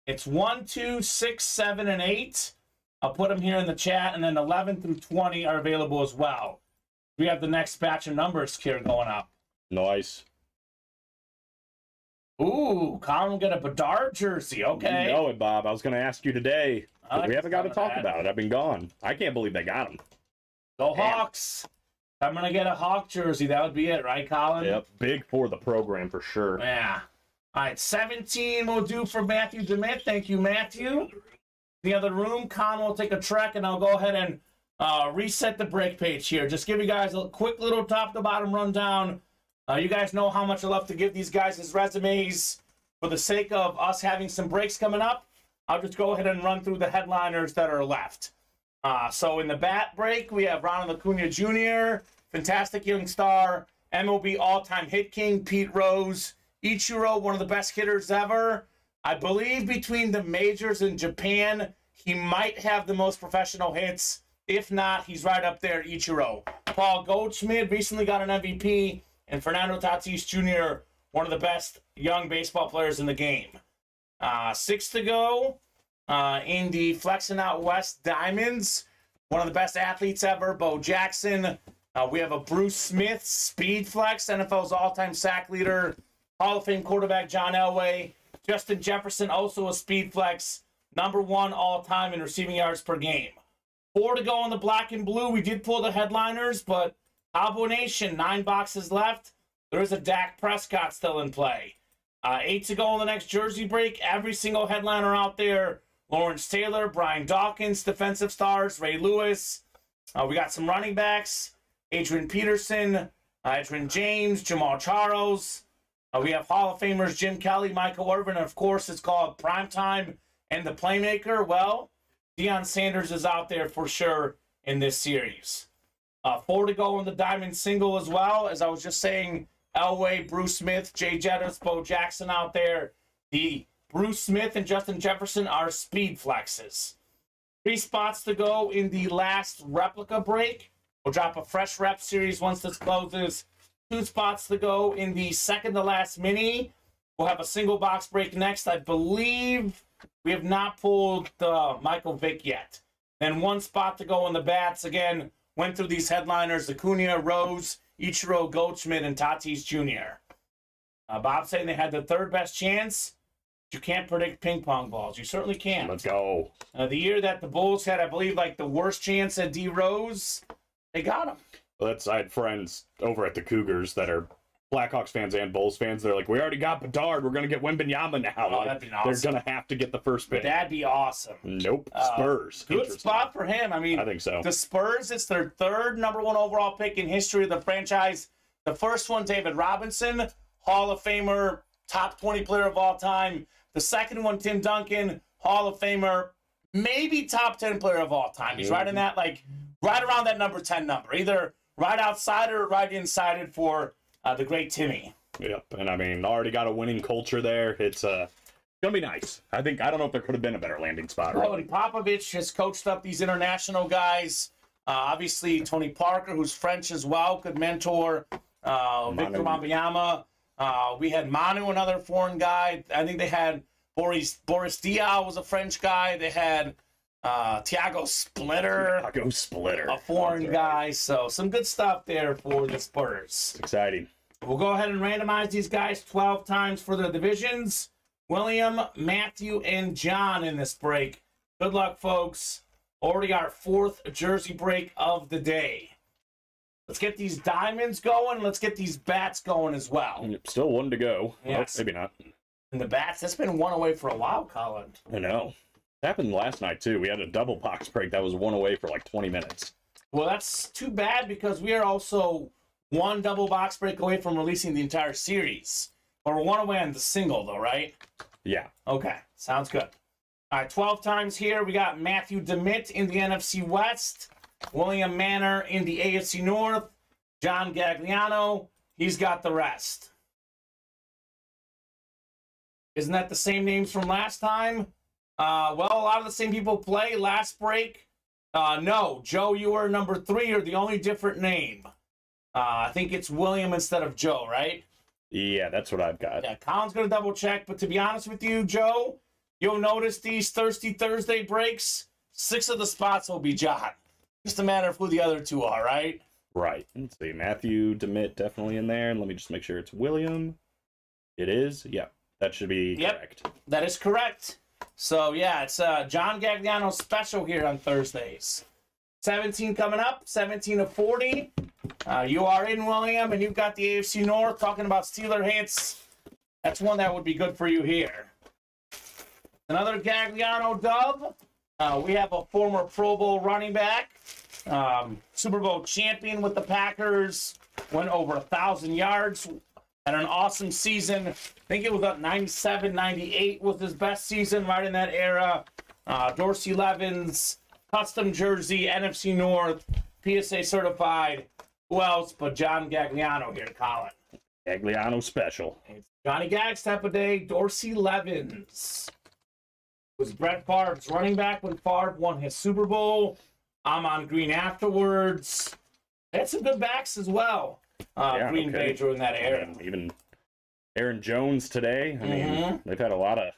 It's 1, 2, 6, 7, and 8. I'll put them here in the chat, and then 11 through 20 are available as well. We have the next batch of numbers here going up. Nice. Ooh, Colin will get a Bedard jersey. Okay. You know it, Bob. I was going to ask you today. But we haven't got to talk that. about it. I've been gone. I can't believe they got him. Go Hawks. I'm going to get a Hawk jersey. That would be it, right, Colin? Yep. Big for the program for sure. Yeah. All right, 17 will do for Matthew DeMitt. Thank you, Matthew. The other room, Con will take a trek, and I'll go ahead and reset the break page here. Just give you guys a quick little top-to-bottom rundown. You guys know how much I love to give these guys his resumes. For the sake of us having some breaks coming up, I'll just go ahead and run through the headliners that are left. So in the bat break, we have Ronald Acuna Jr., fantastic young star, MLB all-time hit king, Pete Rose, Ichiro, one of the best hitters ever. I believe between the majors in Japan, he might have the most professional hits. If not, he's right up there, Ichiro. Paul Goldschmidt recently got an MVP, and Fernando Tatis Jr., one of the best young baseball players in the game. 6 to go in the Flexing Out West Diamonds. One of the best athletes ever, Bo Jackson. We have a Bruce Smith, Speed Flex, NFL's all-time sack leader. Hall of Fame quarterback John Elway. Justin Jefferson, also a Speed Flex. #1 all-time in receiving yards per game. 4 to go on the black and blue. We did pull the headliners, but Cowboy Nation, 9 boxes left. There is a Dak Prescott still in play. 8 to go on the next jersey break. Every single headliner out there. Lawrence Taylor, Brian Dawkins, defensive stars, Ray Lewis. We got some running backs. Adrian Peterson, Adrian James, Jamal Charles. We have Hall of Famers Jim Kelly, Michael Irvin, and of course it's called Primetime and the Playmaker. Well, Deion Sanders is out there for sure in this series. 4 to go on the Diamond single as well. As I was just saying, Elway, Bruce Smith, Jay Jettis, Bo Jackson out there. The Bruce Smith and Justin Jefferson are Speed Flexes. 3 spots to go in the last replica break. We'll drop a fresh rep series once this closes. 2 spots to go in the second to last mini. We'll have a single box break next. I believe we have not pulled the Michael Vick yet. Then 1 spot to go in the bats. Again, went through these headliners: Acuna, Rose, Ichiro, Goldschmidt, and Tatis Jr. Bob saying they had the 3rd best chance. You can't predict ping pong balls. You certainly can't. Let's go. The year that the Bulls had, I believe, like the worst chance at D Rose, they got him. Well, I had friends over at the Cougars that are Blackhawks fans and Bulls fans. They're like, we already got Bedard. We're going to get Wembanyama now. Oh, that'd be awesome. They're going to have to get the first pick. That'd be awesome. Nope. Spurs. Good spot for him. I mean, I think so. The Spurs, it's their 3rd #1 overall pick in history of the franchise. The first one, David Robinson, Hall of Famer, top 20 player of all time. The second one, Tim Duncan, Hall of Famer, maybe top 10 player of all time. He's right in that, like, right around that number 10 number. Either right outside or right inside it for the great Timmy. Yep, and I mean, already got a winning culture there. It's gonna be nice. I don't know if there could have been a better landing spot. Well, and Popovich has coached up these international guys. Obviously, Tony Parker, who's French as well, could mentor Victor Wembanyama. We had Manu, another foreign guy. I think they had Boris Diaw was a French guy. They had Thiago Splitter, a foreign guy. So some good stuff there for the Spurs. It's exciting. We'll go ahead and randomize these guys 12 times for the divisions. William, Matthew, and John in this break. Good luck, folks. Already our 4th jersey break of the day. Let's get these diamonds going. Let's get these bats going as well. Still 1 to go. Yes. Well, maybe not. And the bats, that's been 1 away for a while, Colin. I know. It happened last night, too. We had a double box break that was 1 away for like 20 minutes. Well, that's too bad because we are also 1 double box break away from releasing the entire series. But we're 1 away on the single, though, right? Yeah. Okay, sounds good. All right, 12 times here. We got Matthew DeMitt in the NFC West. William Manor in the AFC North. John Gagliano, he's got the rest. Isn't that the same names from last time? Well, a lot of the same people play last break. No, Joe, you were number 3. You're the only different name. I think it's William instead of Joe, right? Yeah, that's what I've got. Yeah, Colin's going to double check. But to be honest with you, Joe, you'll notice these Thirsty Thursday breaks, 6 of the spots will be John. Just a matter of who the other 2 are, right? Right. Let's see. Matthew DeMitt definitely in there. And let me just make sure it's William. It is. Yeah, that should be correct. That is correct. So, yeah, it's John Gagliano special here on Thursdays. 17 coming up, 17 of 40. You are in, William, and you've got the AFC North talking about Steeler hits. That's one that would be good for you here. Another Gagliano dub. We have a former Pro Bowl running back, Super Bowl champion with the Packers, went over 1,000 yards, had an awesome season. I think it was about 97, 98 was his best season right in that era. Dorsey Levens, custom jersey, NFC North, PSA certified. Who else but John Gagliano here, Colin? Gagliano special. It's Johnny Gags type of day, Dorsey Levens. Was Brett Favre's running back when Favre won his Super Bowl. I'm on green afterwards. They had some good backs as well. Green Bay during that era. Even Aaron Jones today. I mean, they've had a lot of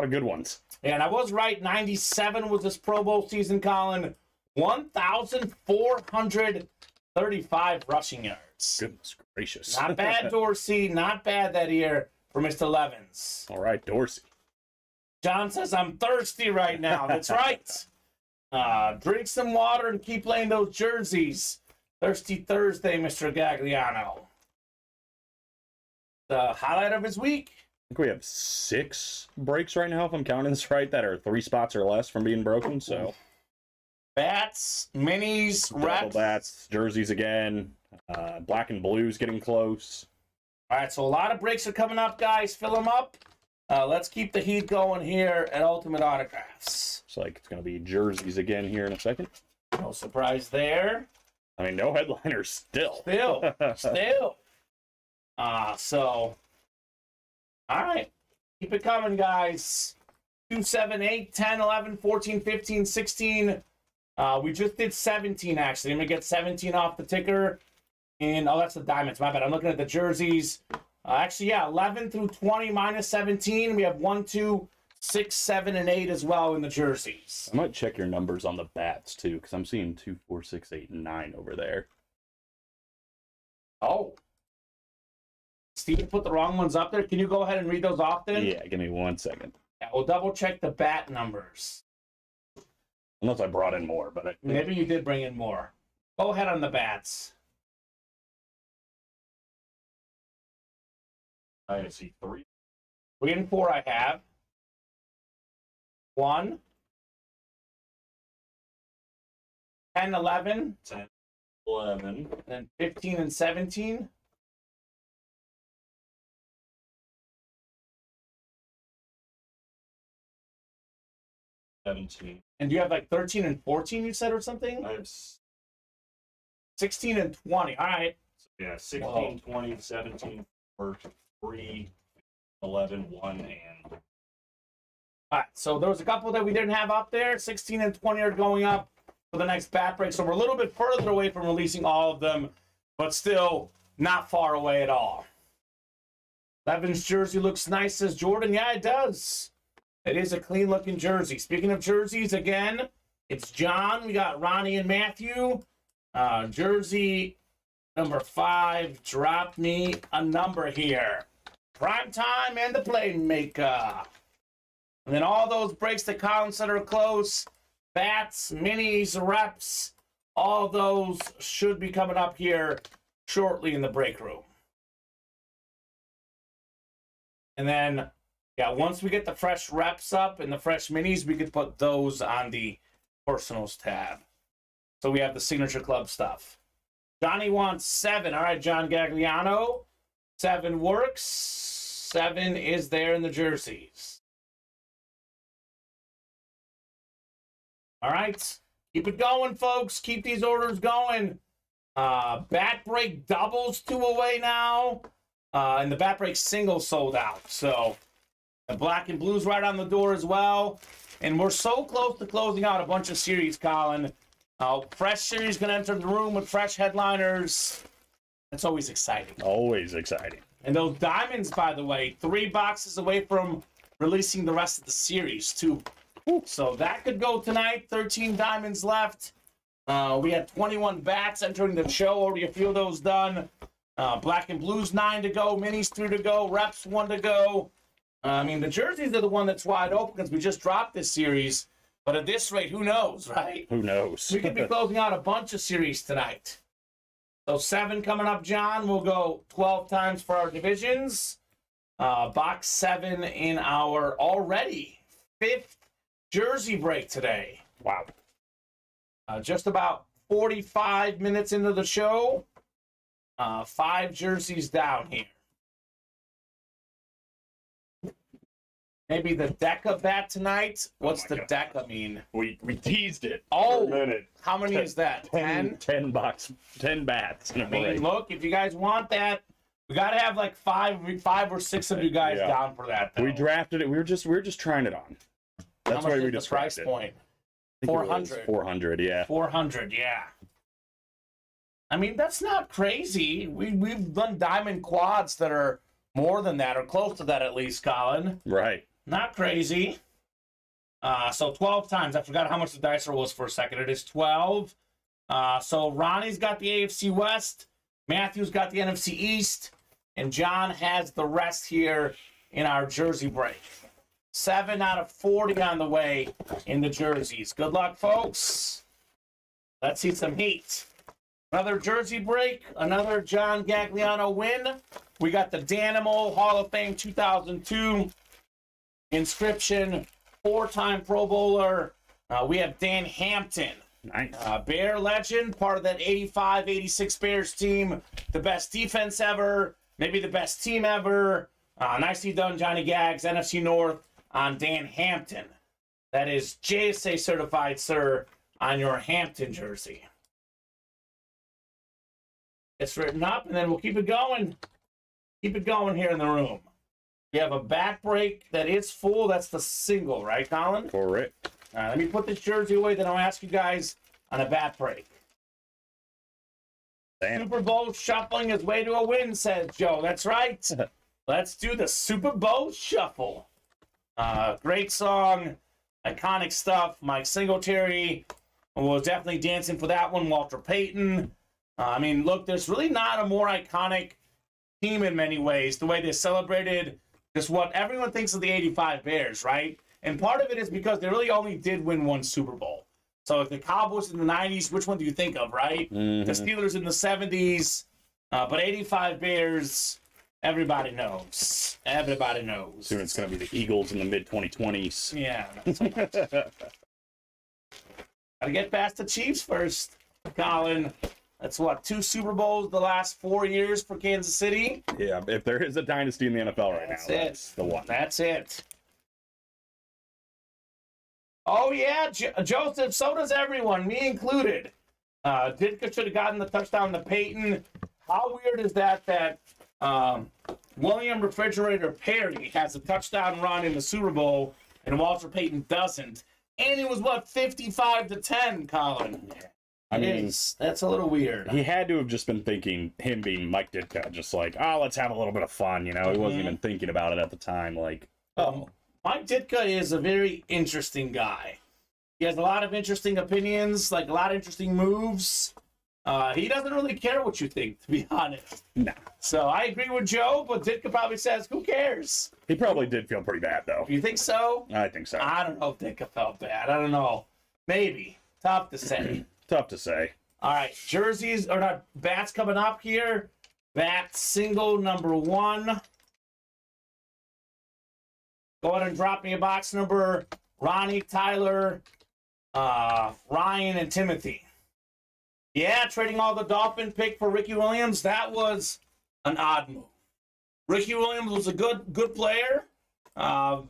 good ones. Yeah, and I was right. 97 was this Pro Bowl season, Colin. 1,435 rushing yards. Goodness gracious. Not bad, Dorsey. Not bad that year for Mr. Levens. All right, Dorsey. John says, I'm thirsty right now. That's right. Drink some water and keep playing those jerseys. Thirsty Thursday, Mr. Gagliano. The highlight of his week. I think we have 6 breaks right now, if I'm counting this right, that are 3 spots or less from being broken. So bats, minis, double reps. bats, jerseys again. Black and blues getting close. All right, so a lot of breaks are coming up, guys. Fill them up. Let's keep the heat going here at Ultimate Autographs. Looks like it's going to be jerseys again here in a second. No surprise there. I mean, no headliners still. Still. So, all right. Keep it coming, guys. 2, 7, 8, 10, 11, 14, 15, 16. We just did 17, actually. I'm going to get 17 off the ticker. And, oh, that's the diamonds. My bad. I'm looking at the jerseys. Actually, yeah, 11 through 20 minus 17. We have 1, 2, 6, 7, and 8 as well in the jerseys. I might check your numbers on the bats, too, because I'm seeing 2, 4, 6, 8, and 9 over there. Oh. Steve put the wrong ones up there. Can you go ahead and read those off then? Yeah, give me 1 second. Yeah, we'll double check the bat numbers. Unless I brought in more, but Maybe you did bring in more. Go ahead on the bats. I see 3. 3 and 4 I have. 1. 10, 11. 10, 11. And 15 and 17. 17. And do you have like 13 and 14, you said, or something? I have 16 and 20. All right. yeah, 16, Whoa. 20, 17, 4, 3, 11, 1, and... All right, so there was a couple that we didn't have up there. 16 and 20 are going up for the next bat break. So we're a little bit further away from releasing all of them, but still not far away at all. Levin's jersey looks nice, says Jordan. Yeah, it does. It is a clean-looking jersey. Speaking of jerseys, again, it's John. We got Ronnie and Matthew. Jersey number 5. Drop me a number here. Prime time and the playmaker. And then all those breaks that Colin said are close. Bats, minis, reps. All those should be coming up here shortly in the break room. And then, yeah, once we get the fresh reps up and the fresh minis, we could put those on the personals tab. So we have the signature club stuff. Johnny wants 7. All right, John Gagliano. 7 works. 7 is there in the jerseys. All right. Keep it going, folks. Keep these orders going. Bat break doubles 2 away now. And the bat break single sold out. So the black and blues right on the door as well. And we're so close to closing out a bunch of series, Colin. Fresh series going to enter the room with fresh headliners. It's always exciting. Always exciting. And those diamonds, by the way, 3 boxes away from releasing the rest of the series, too. So that could go tonight. 13 diamonds left. We had 21 bats entering the show. Already a few of those done. Black and blues 9 to go. Minis 3 to go. Reps 1 to go. I mean, the jerseys are the one that's wide open because we just dropped this series. But at this rate, who knows, right? Who knows? We could be closing out a bunch of series tonight. So 7 coming up, John. We'll go 12 times for our divisions. Box 7 in our already 5th jersey break today. Wow. Just about 45 minutes into the show. 5 jerseys down here. Maybe the Deca bat tonight. What's the Deca mean? We teased it Oh, for a minute. How many is that? 10? 10 bats in a I mean, break. look, if you guys want that, We got to have like five or six of you guys down for that. Though. We drafted it. We were just trying it on. That's why we just the price point. 400. 400, yeah. 400, yeah. I mean, that's not crazy. We've done diamond quads that are more than that, or close to that at least, Colin. Right. Not crazy. So 12 times. I forgot how much the dice roll was for a second. It is 12. So Ronnie's got the AFC West. Matthew's got the NFC East. And John has the rest here in our jersey break. 7 out of 40 on the way in the jerseys. Good luck, folks. Let's see some heat. Another jersey break. Another John Gagliano win. We got the Danimal Hall of Fame 2002 inscription. 4-time Pro Bowler. We have Dan Hampton. Nice. Bear legend, part of that 85-86 Bears team. The best defense ever. Maybe the best team ever. Nicely done, Johnny Gags. NFC North on Dan Hampton. That is JSA certified, sir, on your Hampton jersey. It's written up, and then we'll keep it going. Keep it going here in the room. We have a back break that is full. That's the single, right, Colin? Correct. All right, let me put this jersey away, then I'll ask you guys on a back break. Damn. Super Bowl shuffling his way to a win, says Joe. That's right. Let's do the Super Bowl shuffle. Great song, iconic stuff. Mike Singletary was definitely dancing for that one. Walter Payton. I mean, look, there's really not a more iconic team in many ways. The way they celebrated just what everyone thinks of the 85 Bears, right? And part of it is because they really only did win one Super Bowl. So if the Cowboys in the 90s, which one do you think of, right? Mm-hmm. The Steelers in the 70s. But 85 Bears, everybody knows. Everybody knows. Soon it's going to be the Eagles in the mid-2020s. Yeah. Got to get past the Chiefs first, Colin. That's what, 2 Super Bowls the last 4 years for Kansas City? Yeah, if there is a dynasty in the NFL right now, that's the one. That's it. Oh, yeah, Joseph, so does everyone, me included. Ditka should have gotten the touchdown to Peyton. How weird is that William Refrigerator Perry has a touchdown run in the Super Bowl and Walter Payton doesn't? And it was, what, 55-10, Colin? I mean, that's a little weird. He had to have just been thinking, him being Mike Ditka, just like, oh, let's have a little bit of fun, you know? He wasn't even thinking about it at the time, like, oh. Mike Ditka is a very interesting guy. He has a lot of interesting opinions, like a lot of interesting moves. He doesn't really care what you think, to be honest. Nah. So I agree with Joe, but Ditka probably says, who cares? He probably did feel pretty bad, though. You think so? I think so. I don't know if Ditka felt bad. I don't know. Maybe. Tough to say. Tough to say. All right, jerseys, or not, bats coming up here. Bat single number 1. Go ahead and drop me a box number. Ronnie, Tyler, Ryan, and Timothy. Yeah, trading all the Dolphin pick for Ricky Williams, that was an odd move. Ricky Williams was a good player,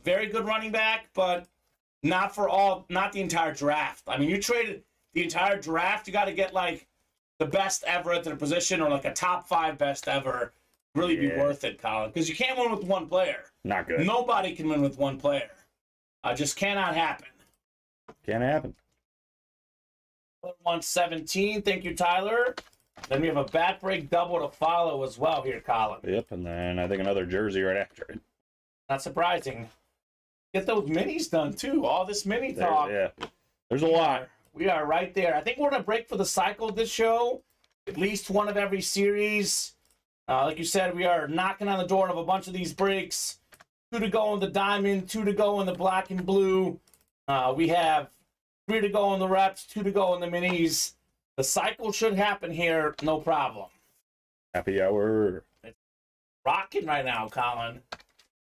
very good running back, but not the entire draft. I mean, you traded the entire draft, you got to get like the best ever at their position, or like a top 5 best ever. Really be worth it, Colin, because you can't win with one player. Not good. Nobody can win with one player. Just cannot happen. Can't happen. 117. Thank you, Tyler. Then we have a bat break double to follow as well here, Colin. Yep, and then I think another jersey right after it. Not surprising. Get those minis done, too. All this mini talk. Yeah. There's a lot. We are right there. I think we're going to break for the cycle of this show. At least one of every series. Like you said, we are knocking on the door of a bunch of these breaks. 2 to go in the diamond, 2 to go in the black and blue. We have 3 to go in the reps, 2 to go in the minis. The cycle should happen here, no problem. Happy hour. It's rocking right now, Colin.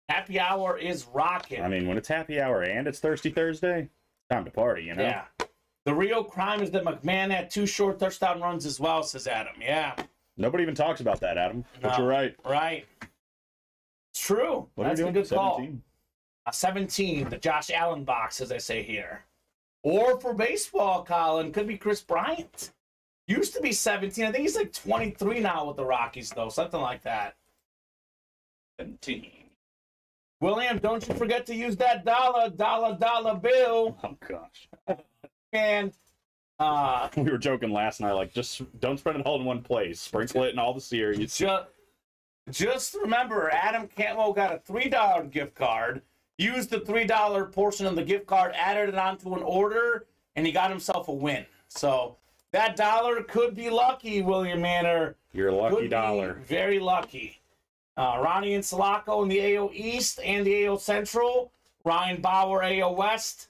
Happy hour is rocking. I mean, when it's happy hour and it's Thirsty Thursday, it's time to party, you know? Yeah. The real crime is that McMahon had 2 short touchdown runs as well, says Adam. Yeah. Nobody even talks about that, Adam. But No, you're right. Right. It's true. What That's are we a doing? good call. 17? 17, the Josh Allen box, as I say here. Or for baseball, Colin, could be Chris Bryant. Used to be 17. I think he's like 23 now with the Rockies, though. Something like that. 17. William, don't you forget to use that dollar bill. Oh gosh. And We were joking last night, like, just don't spread it all in one place. Sprinkle it in all the series. Just remember, Adam Cantwell got a $3 gift card, used the $3 portion of the gift card, added it onto an order, and he got himself a win. So that dollar could be lucky, William Manor. Your lucky dollar. Very lucky. Ronnie and Sulaco in the AO East and the AO Central. Ryan Bauer, AO West.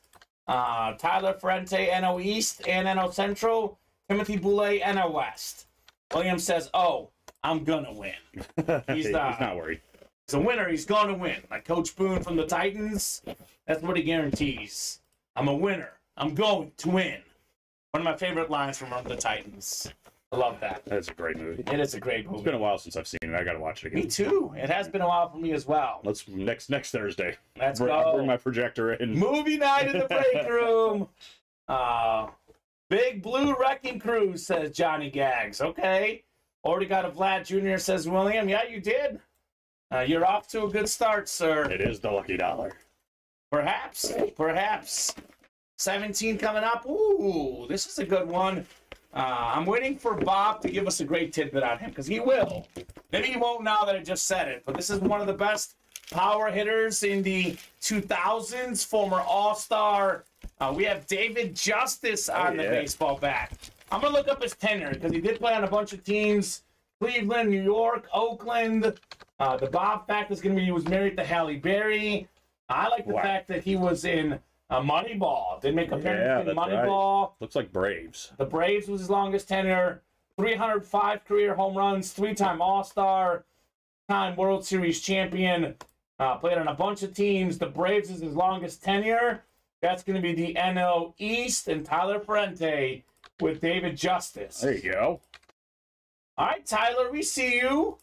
Tyler Ferrante, NO East and NO Central. Timothy Boulay, NO West. William says, oh, I'm gonna win. He's not worried. He's a winner. He's gonna win. Like Coach Boone from the Titans, that's what he guarantees. I'm a winner. I'm going to win. One of my favorite lines from the Titans. I love that. That's a great movie. It is a great movie. It's been a while since I've seen it. I gotta watch it again. Me too. It has been a while for me as well. Let's next Thursday. Let's I'll go. bring my projector in. Movie night in the break room. Big Blue Wrecking Crew, says Johnny Gags. Okay. Already got a Vlad Jr., says William. Yeah, you did. You're off to a good start, sir. It is the lucky dollar. Perhaps. 17 coming up. Ooh, this is a good one. I'm waiting for Bob to give us a great tidbit on him, because he will. Maybe he won't now that I just said it, but this is one of the best power hitters in the 2000s, former All-Star. We have David Justice on the baseball bat. I'm going to look up his tenure, because he did play on a bunch of teams. Cleveland, New York, Oakland. The Bob fact is going to be he was married to Halle Berry. I like the fact that he was in Moneyball. They make appearance in Moneyball. Right. Looks like Braves. The Braves was his longest tenure. 305 career home runs, 3-time All-Star, time World Series champion. Played on a bunch of teams. The Braves is his longest tenure. That's going to be the NL East and Tyler Ferrante with David Justice. There you go. All right, Tyler, we see you.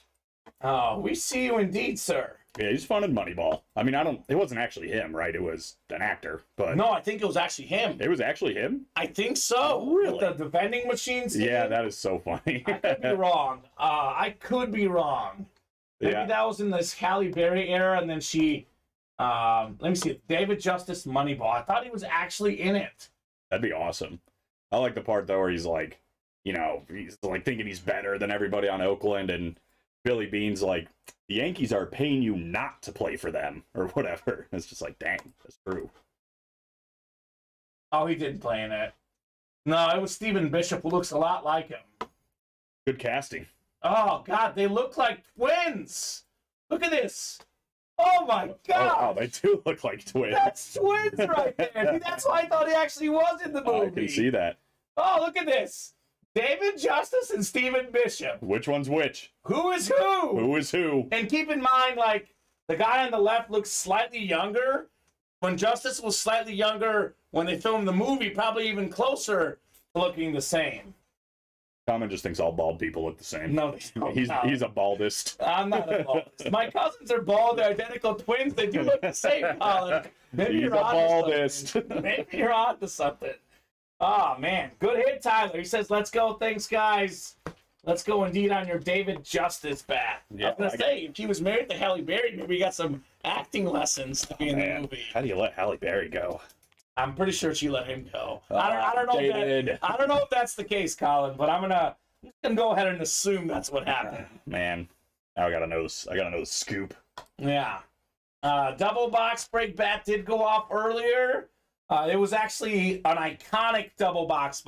We see you indeed, sir. Yeah, he's fun in Moneyball. I mean, it wasn't actually him, right? It was an actor, but... No, I think it was actually him. It was actually him? I think so. Really? With the vending machines. Yeah, that is so funny. I could be wrong. I could be wrong. Maybe that was in this Halle Berry era, and then she... let me see. David Justice Moneyball. I thought he was actually in it. That'd be awesome. I like the part, though, where he's like, he's like thinking he's better than everybody on Oakland, and Billy Bean's like, the Yankees are paying you not to play for them, or whatever. It's just like, dang, that's true. Oh, he didn't play in it. No, it was Stephen Bishop, who looks a lot like him. Good casting. Oh, God, they look like twins. Look at this. Oh, my God. Oh, they do look like twins. That's twins right there. See, that's why I thought he actually was in the movie. I can see that. Oh, look at this. David Justice and Stephen Bishop. Which one's which? Who is who? Who is who? And keep in mind, like, the guy on the left looks slightly younger. When Justice was slightly younger, when they filmed the movie, probably even closer to looking the same. Kamen just thinks all bald people look the same. No, they don't. He's a baldist. I'm not a baldist. My cousins are bald. They're identical twins. They do look the same, Colin. Maybe He's you're a baldist. Maybe you're on to something. Oh, man. Good hit, Tyler. He says, let's go. Thanks, guys. Let's go indeed on your David Justice bat. Yeah, I was going to say, if he was married to Halle Berry, maybe he got some acting lessons to be in the movie. How do you let Halle Berry go? I'm pretty sure she let him go. I don't know. I don't know if that's the case, Colin, but I'm gonna go ahead and assume that's what happened. Man, I gotta know the scoop. Yeah. Double box break bat did go off earlier. It was actually an iconic double box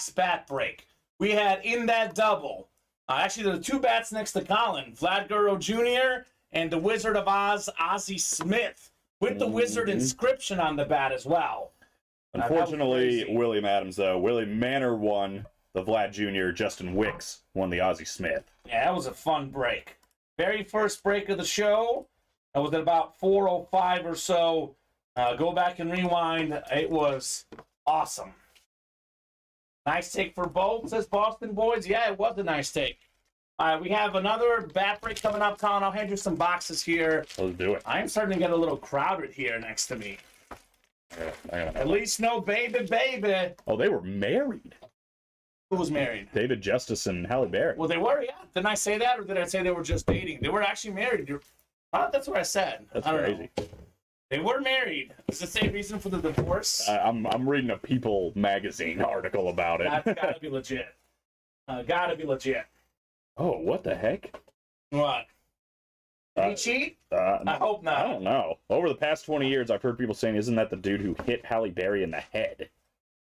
bat break. We had in that double, actually there were two bats next to Colin, Vlad Guerrero Jr. and the Wizard of Oz, Ozzie Smith, with the Wizard inscription on the bat as well. Unfortunately, William Adams, though, Willie Manor won the Vlad Jr., Justin Wicks won the Ozzie Smith. Yeah, that was a fun break. Very first break of the show. That was at about 4:05 or so. Go back and rewind. It was awesome. Nice take for both, says Boston Boys. Yeah, it was a nice take. All right, we have another bat break coming up, Colin. I'll hand you some boxes here. Let's do it. I'm starting to get a little crowded here next to me. At least no baby. Oh, they were married. Who was married? David Justice and Halle Berry. Well, they were, yeah. Didn't I say that, or did I say they were just dating? They were actually married. That's what I said. That's I don't crazy. know. They were married. Is the same reason for the divorce? I'm reading a People magazine article about it. That's gotta be legit. Gotta be legit. Oh, what the heck? What? Did he cheat? I hope not. I don't know. Over the past 20 years, I've heard people saying, "Isn't that the dude who hit Halle Berry in the head?"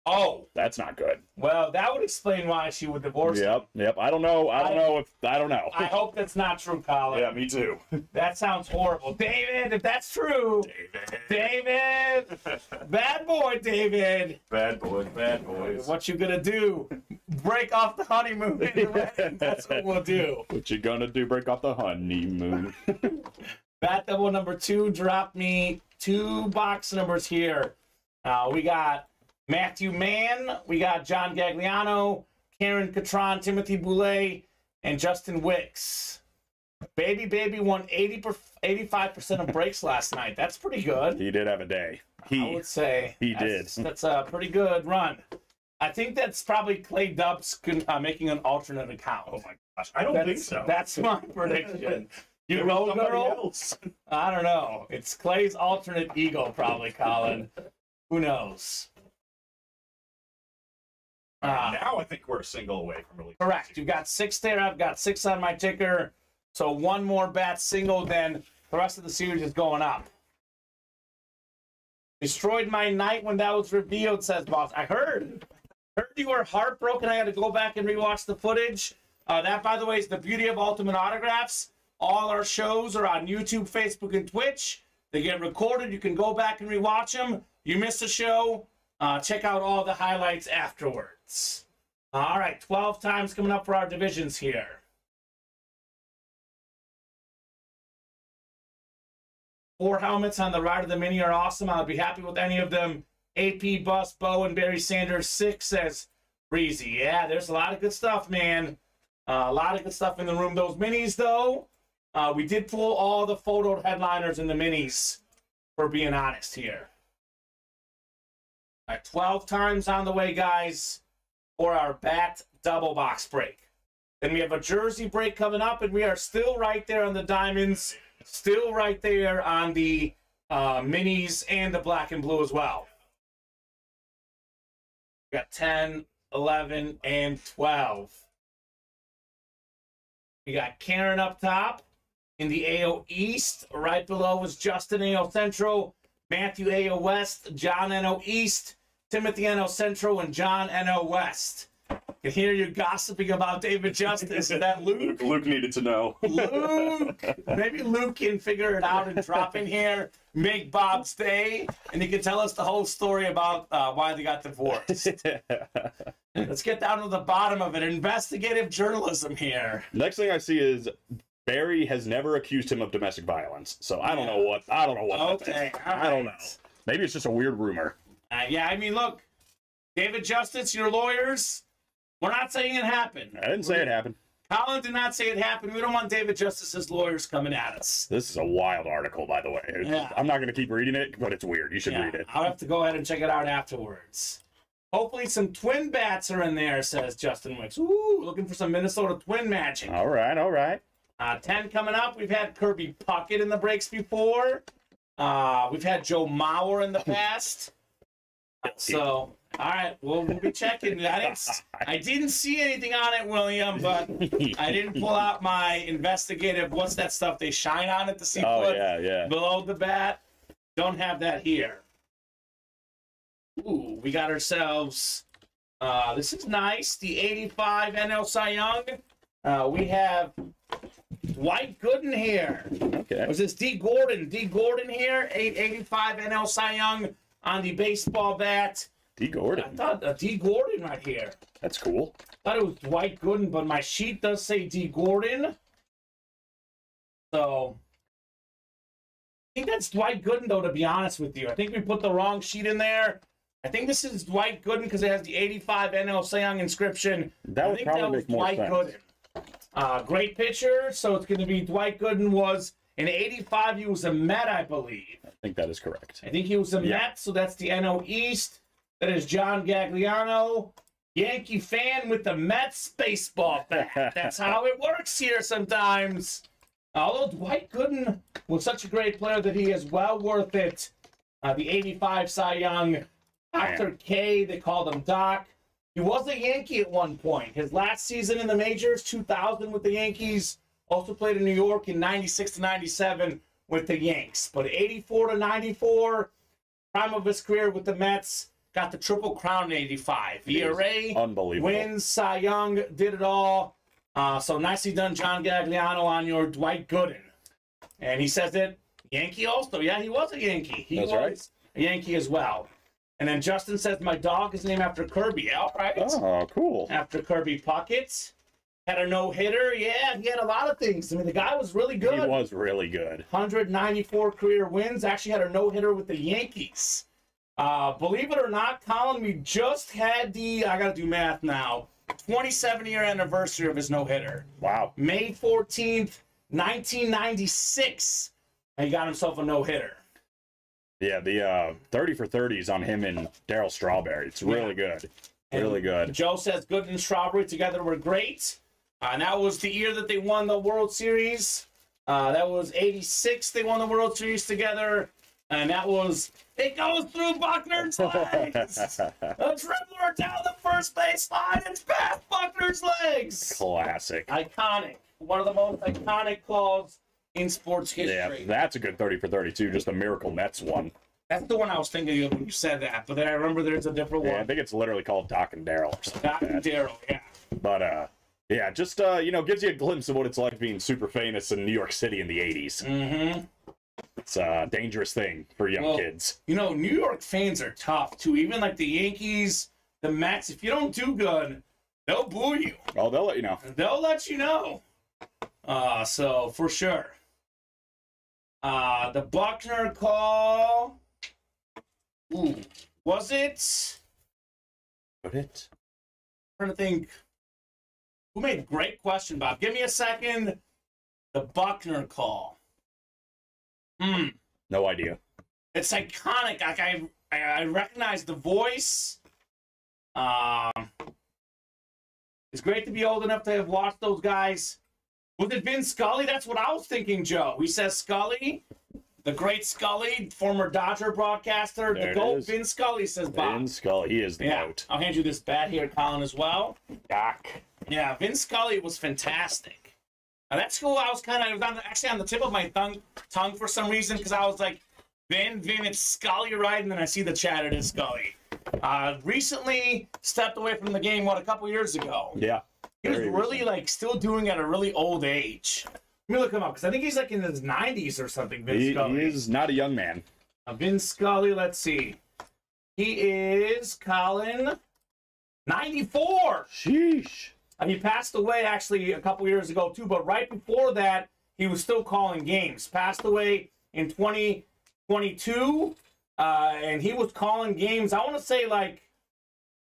Oh, That's not good. well, that would explain why she would divorce him. Yep. I don't know. I don't know. I hope that's not true, Colin. Yeah, me too. That sounds horrible. David, if that's true. David. Bad boy, David. Bad boys. What you gonna do? Break off the honeymoon in the wedding. That's what we'll do. What you gonna do? Break off the honeymoon. Bat double number 2 dropped me 2 box numbers here. We got Matthew Mann, we got John Gagliano, Karen Catron, Timothy Boulay, and Justin Wicks. Baby won 85% of breaks last night. That's pretty good. He did have a day. I would say he did. That's a pretty good run. I think that's probably Clay Dubs making an alternate account. Oh my gosh, I don't think so. That's my prediction. You know, girl? I don't know. It's Clay's alternate ego, probably, Colin. Who knows? Now I think we're a single away from release. Correct. You've got 6 there. I've got 6 on my ticker. So 1 more bat single, then the rest of the series is going up. Destroyed my night when that was revealed, says Boss. I heard you were heartbroken. I had to go back and rewatch the footage. That, by the way, is the beauty of Ultimate Autographs. All our shows are on YouTube, Facebook, and Twitch. They get recorded. You can go back and rewatch them. You missed a show, check out all the highlights afterwards. All right, 12 times coming up for our divisions here. Four helmets on the ride of the mini are awesome. I'll be happy with any of them. AP, Bus, Bo, and Barry Sanders. 6 says Breezy. Yeah, there's a lot of good stuff, man. A lot of good stuff in the room. Those minis, though, we did pull all the photoed headliners in the minis, for being honest here. All right, 12 times on the way, guys, for our bat double box break. Then we have a jersey break coming up, and we are still right there on the diamonds, still right there on the minis and the black and blue as well. We got 10, 11, and 12. We got Karen up top in the AO East. Right below is Justin AO Central, Matthew AO West, John NO East, Timothy NO Central, and John NO West. I can hear you gossiping about David Justice. Is that Luke? Luke needed to know. Luke! Maybe Luke can figure it out and drop in here, make Bob stay, and he can tell us the whole story about why they got divorced. Let's get down to the bottom of it. Investigative journalism here. Next thing I see is Barry has never accused him of domestic violence. So I don't know what. Okay, I don't know. Maybe it's just a weird rumor. Yeah, I mean, look, David Justice, your lawyers, we're not saying it happened. I didn't say it happened. Colin did not say it happened. We don't want David Justice's lawyers coming at us. This is a wild article, by the way. Yeah. I'm not going to keep reading it, but it's weird. You should read it. I'll have to go ahead and check it out afterwards. Hopefully some twin bats are in there, says Justin Wicks. Ooh, looking for some Minnesota twin magic. All right. 10 coming up. We've had Kirby Puckett in the breaks before. We've had Joe Mauer in the past. So, all right, we'll be checking. I didn't see anything on it, William, but I didn't pull out my investigative, what's that stuff they shine on it to see below the bat. Don't have that here. Ooh, we got ourselves, this is nice, the 85 NL Cy Young. We have Dwight Gooden here. Okay. Was this D. Gordon? D. Gordon here, 885 NL Cy Young on the baseball bat. D. Gordon. I thought D. Gordon right here. That's cool. I thought it was Dwight Gooden, but my sheet does say D. Gordon. So, I think that's Dwight Gooden, though, to be honest with you. I think we put the wrong sheet in there. I think this is Dwight Gooden because it has the 85 NL Cy Young inscription. That would probably make more sense. Gooden. Great pitcher, so it's going to be Dwight Gooden was in 85. He was a Met, I believe. I think that is correct. I think he was a Met, so that's the NL East. That is John Gagliano. Yankee fan with the Mets baseball bat. That's how it works here sometimes. Although Dwight Gooden was such a great player that he is well worth it. The 85 Cy Young. Dr. K, they called him Doc. He was a Yankee at one point. His last season in the majors, 2000 with the Yankees. Also played in New York in 96 to 97 with the Yanks. But 84 to 94, prime of his career with the Mets. Got the Triple Crown in 85. ERA, unbelievable. wins, Cy Young, did it all. So nicely done, John Gagliano, on your Dwight Gooden. And he says it, Yankee also. Yeah, he was a Yankee. He was right. a Yankee as well. And then Justin says, my dog is named after Kirby. All right. Oh, cool. After Kirby Puckett. Had a no-hitter. Yeah, he had a lot of things. I mean, the guy was really good. He was really good. 194 career wins. Actually had a no-hitter with the Yankees. Believe it or not, Colin, we just had the, I got to do math now, 27-year anniversary of his no-hitter. Wow. May 14th, 1996, and he got himself a no-hitter. Yeah, the 30 for 30s on him and Darryl Strawberry. It's really good. Really good. Joe says Gooden and Strawberry together were great. And that was the year that they won the World Series. That was 86. They won the World Series together. And that was, it goes through Buckner's legs. A dribbler down the first base line. It's past Buckner's legs. Classic. Iconic. One of the most iconic calls in sports history. Yeah, that's a good 30 for 32. Just a Miracle Mets one. That's the one I was thinking of when you said that. But then I remember there's a different one. Yeah, I think it's literally called Doc and Darryl or something. Doc and Darryl, yeah. But, yeah, just, gives you a glimpse of what it's like being super famous in New York City in the 80s. Mm-hmm. It's a dangerous thing for young kids. You know, New York fans are tough, too. Even like the Yankees, the Mets, if you don't do good, they'll boo you. Oh, they'll let you know. They'll let you know. So, for sure. The Buckner call. Ooh, was it? Put it. I'm trying to think. Who made a great question, Bob? Give me a second. The Buckner call. No idea. It's iconic. Like I recognize the voice. It's great to be old enough to have watched those guys. Was it Vin Scully? That's what I was thinking, Joe. He says Scully, the great Scully, former Dodger broadcaster. There the GOAT, is. Vin Scully, says Bob. Vin Scully, he is the GOAT. I'll hand you this bat here, Colin, as well. Doc. Yeah, Vin Scully was fantastic. Now, that's who I was kind of, actually on the tip of my tongue for some reason, because I was like, Vin, it's Scully, right? And then I see the chat, it is Scully. Recently stepped away from the game, a couple years ago. Yeah. He was really, still doing it at a really old age. Let me look him up, because I think he's, in his 90s or something, Vin Scully. He is not a young man. Vin Scully, let's see. He is, Colin, 94. Sheesh. He passed away, actually, a couple years ago, too. But right before that, he was still calling games. Passed away in 2022, and he was calling games, I want to say,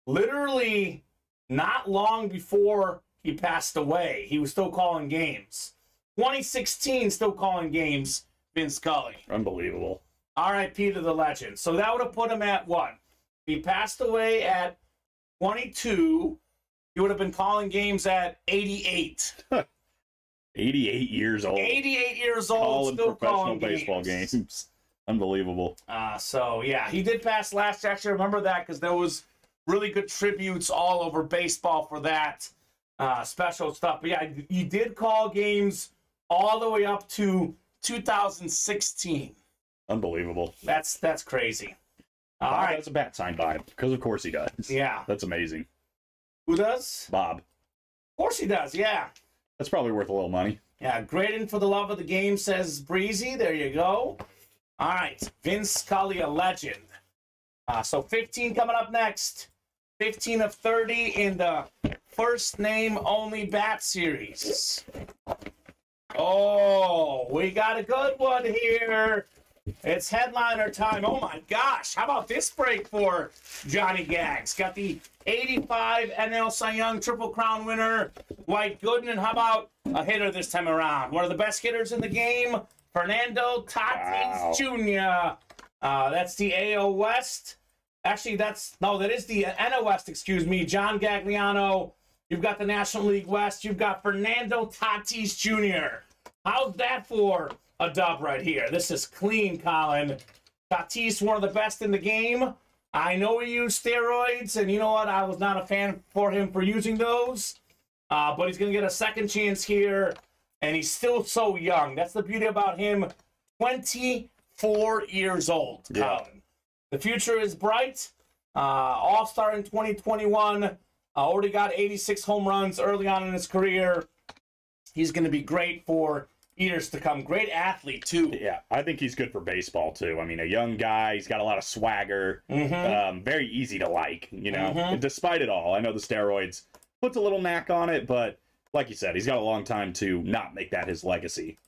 literally not long before he passed away. He was still calling games. 2016, still calling games, Vin Scully. Unbelievable. R.I.P. to the legend. So that would have put him at what? He passed away at 22. He would have been calling games at 88. 88 years old. 88 years old, calling still professional calling baseball games. Unbelievable. So, yeah, he did pass last year. Actually, remember that because there was really good tributes all over baseball for that special stuff. But, yeah, he did call games all the way up to 2016. Unbelievable. That's crazy. All Bob right. has a bat signed by him, because of course he does. Yeah. That's amazing. Who does? Bob. Of course he does, yeah. That's probably worth a little money. Yeah, grading for the love of the game, says Breezy. There you go. All right, Vince Scully, a legend. So 15 coming up next. 15 of 30 in the first name only bat series. Oh, we got a good one here. It's headliner time. Oh my gosh, how about this break for Johnny Gags? Got the 85 NL Cy Young Triple Crown winner, Dwight Gooden, and how about a hitter this time around? One of the best hitters in the game, Fernando Tatis Jr. That's the AL West. Actually, that is the NL West, excuse me. John Gagliano. You've got the National League West. You've got Fernando Tatis Jr. How's that for a dub right here? This is clean, Colin. Tatis, one of the best in the game. I know he used steroids, and you know what? I was not a fan for him for using those. But he's going to get a second chance here, and he's still so young. That's the beauty about him. 24 years old, Colin. Yeah. The future is bright. All-star in 2021. Already got 86 home runs early on in his career. He's going to be great for years to come. Great athlete, too. Yeah, I think he's good for baseball, too. I mean, a young guy. He's got a lot of swagger. Very easy to like, you know. And despite it all, I know the steroids puts a little knack on it, but like you said, he's got a long time to not make that his legacy.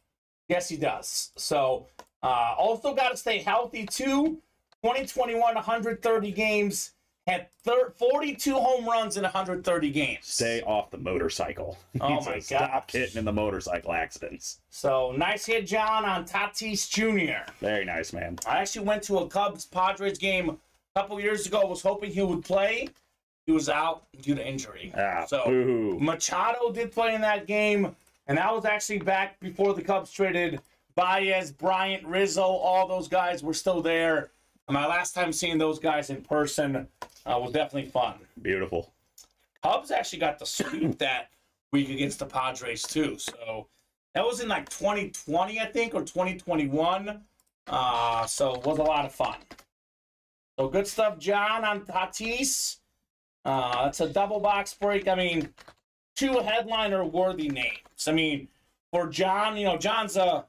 Yes, he does. So, also got to stay healthy, too. 2021, 130 games, had 42 home runs in 130 games. Stay off the motorcycle. Oh, my God. Stop getting in the motorcycle accidents. So, nice hit, John, on Tatis Jr. Very nice, man. I actually went to a Cubs-Padres game a couple years ago. Was hoping he would play. He was out due to injury. So, boo. Machado did play in that game, and that was actually back before the Cubs traded Baez, Bryant, Rizzo. All those guys were still there. My last time seeing those guys in person was definitely fun. Beautiful. Cubs actually got the sweep that week against the Padres, too. So that was in like 2020, I think, or 2021. So it was a lot of fun. So good stuff, John, on Tatis. It's a double box break. I mean, two headliner-worthy names. I mean, for John, you know, John's a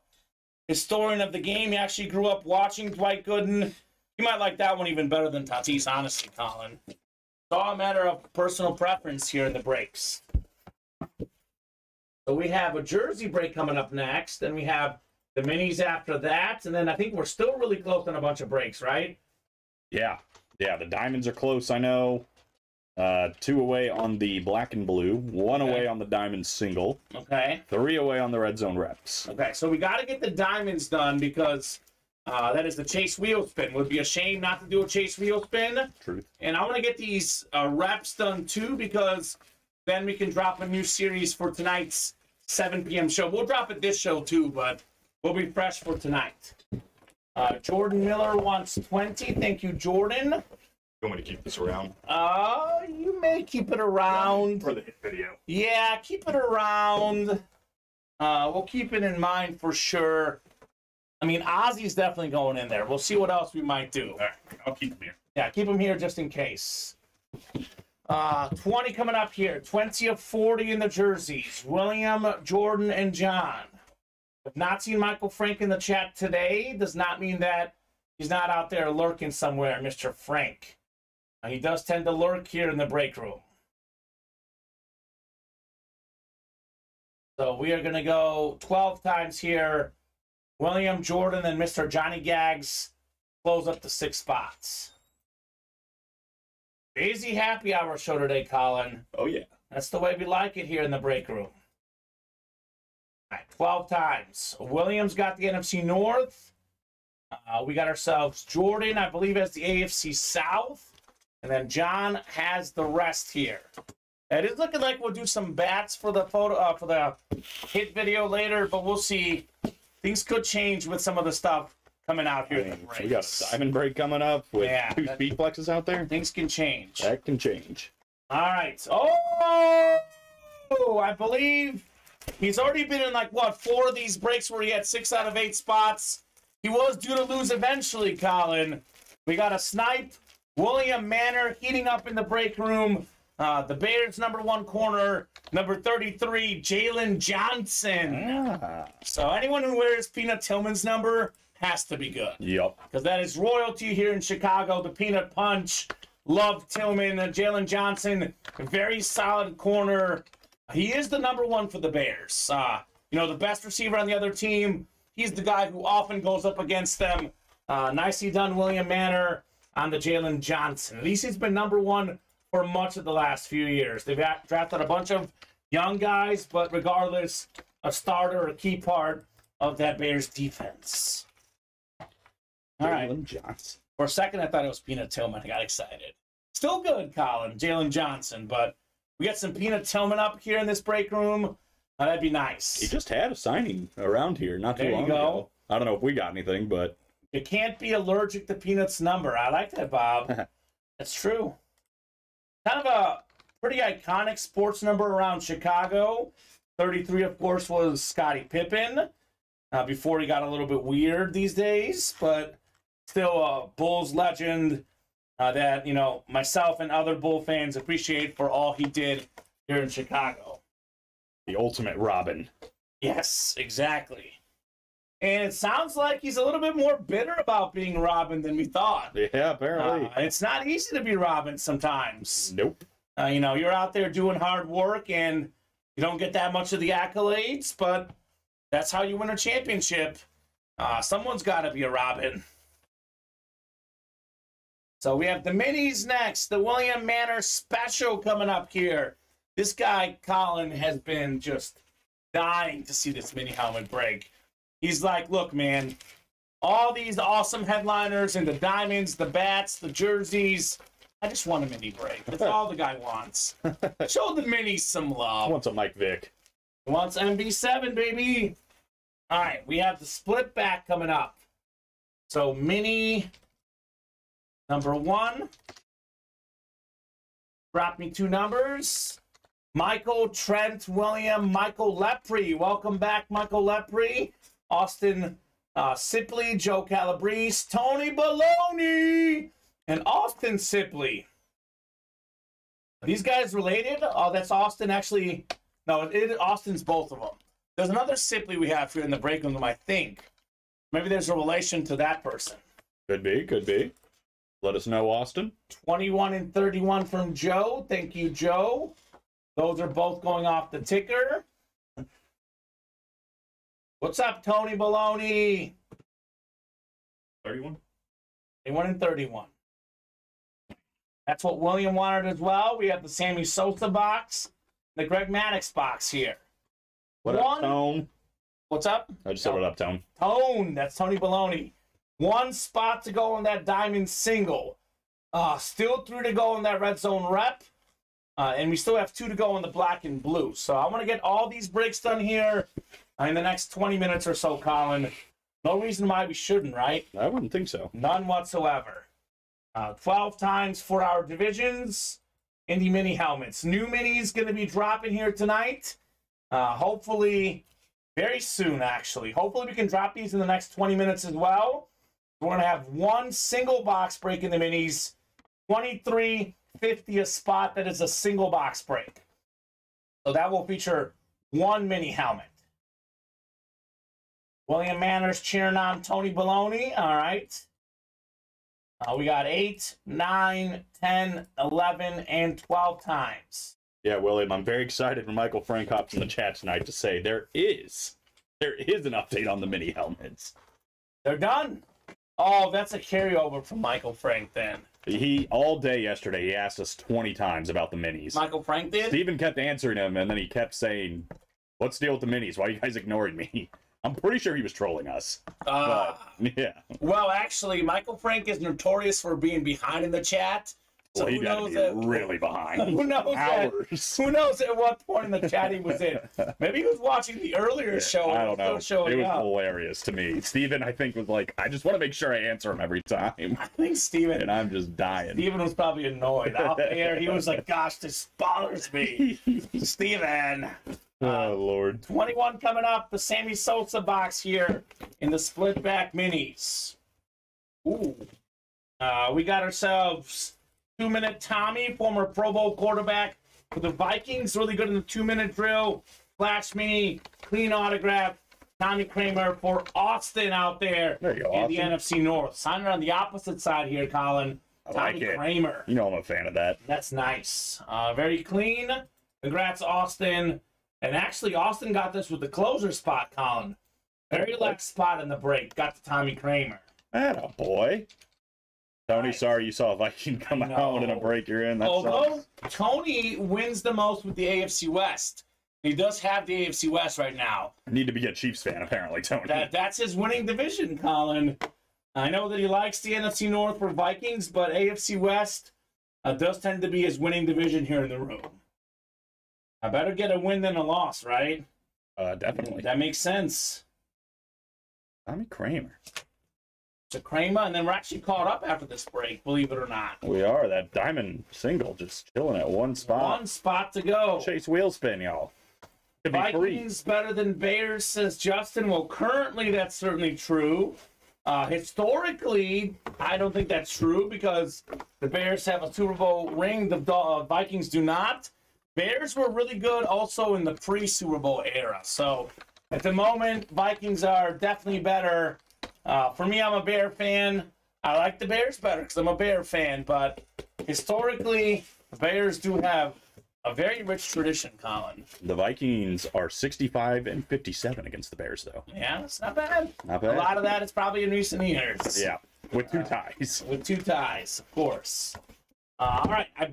historian of the game. He actually grew up watching Dwight Gooden. You might like that one even better than Tatis, honestly, Colin. It's all a matter of personal preference here in the breaks. So we have a jersey break coming up next. Then we have the minis after that. And then I think we're still really close on a bunch of breaks, right? Yeah. Yeah, the diamonds are close, I know. 2 away on the black and blue. 1 away on the diamond single. Okay. 3 away on the red zone reps. Okay, so we got to get the diamonds done because that is the chase wheel spin. Would be a shame not to do a chase wheel spin. Truth. And I want to get these reps done too because then we can drop a new series for tonight's 7 p.m. show. We'll drop it this show too, but we'll be fresh for tonight. Jordan Miller wants 20. Thank you, Jordan. You want me to keep this around? You may keep it around. For the hit video. Yeah, keep it around. We'll keep it in mind for sure. I mean, Ozzy's definitely going in there. We'll see what else we might do. All right, I'll keep him here. Yeah, keep him here just in case. 20 coming up here. 20 of 40 in the jerseys. William, Jordan, and John. I've not seen Michael Frank in the chat today. Does not mean that he's not out there lurking somewhere, Mr. Frank. He does tend to lurk here in the break room. So we are going to go 12 times here. William, Jordan, and Mr. Johnny Gags close up the 6 spots. Crazy happy hour show today, Colin. Oh, yeah. That's the way we like it here in the break room. All right, 12 times. Williams got the NFC North. We got ourselves Jordan, I believe, as the AFC South. And then John has the rest here. It is looking like we'll do some bats for the photo for the hit video later, but we'll see. Things could change with some of the stuff coming out here. We got a diamond break coming up with 2 speed flexes out there. Things can change. That can change. All right. Oh, I believe he's already been in like, what, 4 of these breaks where he had 6 out of 8 spots. He was due to lose eventually, Colin. We got a snipe. William Manor heating up in the break room. The Bears' #1 corner, number 33, Jalen Johnson. So anyone who wears Peanut Tillman's number has to be good. Yep. Because that is royalty here in Chicago. The Peanut Punch. Love Tillman. Jalen Johnson, very solid corner. He is the #1 for the Bears. You know, the best receiver on the other team. He's the guy who often goes up against them. Nicely done, William Manor, on the Jalen Johnson. At least he's been #1 for much of the last few years. They've drafted a bunch of young guys, but regardless, a starter, a key part of that Bears defense. All right. Johnson. For a second, I thought it was Peanut Tillman. I got excited. Still good, Colin, Jalen Johnson, but we got some Peanut Tillman up here in this break room. That'd be nice. He just had a signing around here not too There you long go. ago. I don't know if we got anything, but You can't be allergic to Peanut's number. I like that, Bob. That's true. Kind of a pretty iconic sports number around Chicago. 33, of course, was Scottie Pippen before he got a little bit weird these days, but still a Bulls legend that, you know, myself and other Bull fans appreciate for all he did here in Chicago. the ultimate Robin. Yes, exactly. And it sounds like he's a little bit more bitter about being Robin than we thought. Yeah, apparently. It's not easy to be Robin sometimes. Nope. You know, you're out there doing hard work and you don't get that much of the accolades, but that's how you win a championship. Someone's got to be a Robin. So we have the minis next, the William Manor special coming up here. This guy, Colin, has been just dying to see this mini helmet break. He's like, look, man, all these awesome headliners and the diamonds, the bats, the jerseys, I just want a mini break. That's all the guy wants. Show the minis some love. Wants a Mike Vick. He wants MV7, baby. All right, we have the split back coming up. So mini number 1. Drop me 2 numbers. Michael, Trent, William, Michael Lepre. Welcome back, Michael Lepre. Austin Sipley, Joe Calabrese, Tony Baloney, and Austin Sipley. Are these guys related? Oh, that's Austin. Actually, no, Austin's both of them. There's another Sipley we have here in the break room, I think. Maybe there's a relation to that person. Could be, could be. Let us know, Austin. 21 and 31 from Joe. Thank you, Joe. Those are both going off the ticker. What's up, Tony Baloney? 31. 21 and 31. That's what William wanted as well. We have the Sammy Sosa box, the Greg Maddux box here. What up, Tone? What's up? I just said what up, Tone. Tone, that's Tony Baloney. 1 spot to go in that diamond single. Still 3 to go in that red zone rep. And we still have 2 to go in the black and blue. So I want to get all these breaks done here in the next 20 minutes or so, Colin. No reason why we shouldn't, right? I wouldn't think so. None whatsoever. 12 times for our divisions. Indy mini helmets. New minis going to be dropping here tonight. Hopefully very soon, actually. Hopefully we can drop these in the next 20 minutes as well. We're going to have 1 single box break in the minis. $23.50 a spot that is a single box break. So that will feature 1 mini helmet. William Manners cheering on Tony Baloney. All right. We got 8, 9, 10, 11, and 12 times. Yeah, William, I'm very excited for Michael Frank hops in the chat tonight to say there is an update on the mini helmets. They're done. Oh, that's a carryover from Michael Frank then. He, all day yesterday, he asked us 20 times about the minis. Michael Frank did? Steven kept answering him, and then he kept saying, what's the deal with the minis? Why are you guys ignoring me? I'm pretty sure he was trolling us. But, yeah. Well, actually, Michael Frank is notorious for being behind in the chat. So well, he got to be really behind. Who knows who knows at what point in the chat he was in? Maybe he was watching the earlier show. I don't know. It was up. hilarious to me. Steven, I think, was like, I just want to make sure I answer him every time. I think Steven. And I'm just dying. Steven was probably annoyed. Off air, he was like, gosh, this bothers me. Steven. Oh, Lord. 21 coming up. The Sammy Sosa box here in the split back minis. Ooh. We got ourselves 2-minute Tommy, former Pro Bowl quarterback for the Vikings. Really good in the 2-minute drill. Flash mini, clean autograph. Tommy Kramer for Austin out there, you go, in the Austin. NFC North. Signing on the opposite side here, Colin. I Tommy like it. Kramer. You know I'm a fan of that. That's nice. Very clean. Congrats, Austin. And actually, Austin got this with the closer spot, Colin. Very last spot in the break. Got to Tommy Kramer. Atta boy. Tony, Right. sorry you saw a Viking come out in a break you're in. That Although sucks. Tony wins the most with the AFC West. He does have the AFC West right now. I need to be a Chiefs fan, apparently, Tony. That's his winning division, Colin. I know that he likes the NFC North for Vikings, but AFC West does tend to be his winning division here in the room. I better get a win than a loss, right? Definitely. That makes sense. Tommy Kramer. So Kramer, and then we're actually caught up after this break, believe it or not. We are. That diamond single just chilling at one spot. One spot to go. Chase wheel spin, y'all. Could be Vikings free. better than Bears, says Justin. Well, currently that's certainly true. Historically, I don't think that's true because the Bears have a Super Bowl ring. The Vikings do not. Bears were really good also in the pre-Super Bowl era. So at the moment, Vikings are definitely better. For me, I'm a Bear fan. I like the Bears better because I'm a Bear fan. But historically, the Bears do have a very rich tradition, Colin. The Vikings are 65-57 against the Bears, though. Yeah, it's not bad. Not bad. A lot of that is probably in recent years. Yeah, with 2 ties. With 2 ties, of course. All right, I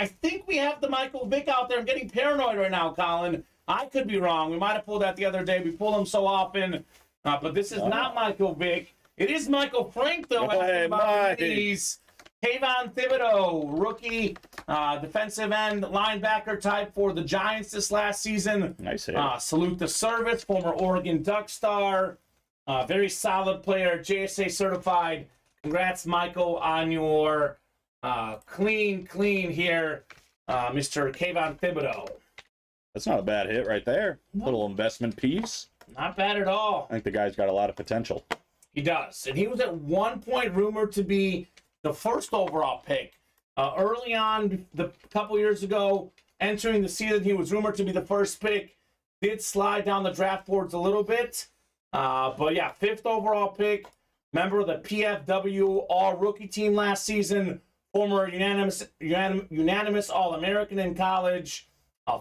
think we have the Michael Vick out there. I'm getting paranoid right now, Colin. I could be wrong. We might have pulled that the other day. We pull them so often. But this is not Michael Vick. It is Michael Frank, though. Hey, Mike. Kayvon Thibodeau, rookie defensive end linebacker type for the Giants this last season. Nice hit. Salute the service, former Oregon Duck star. Very solid player, JSA certified. Congrats, Michael, on your clean here, Mr. Kayvon Thibodeau. That's not a bad hit right there. Little investment piece. Not bad at all. I think the guy's got a lot of potential. He does. And he was at one point rumored to be the first overall pick. Early on, a couple years ago, entering the season, he was rumored to be the first pick. Did slide down the draft boards a little bit. But yeah, 5th overall pick. Member of the PFW All-Rookie team last season. Former unanimous All-American in college.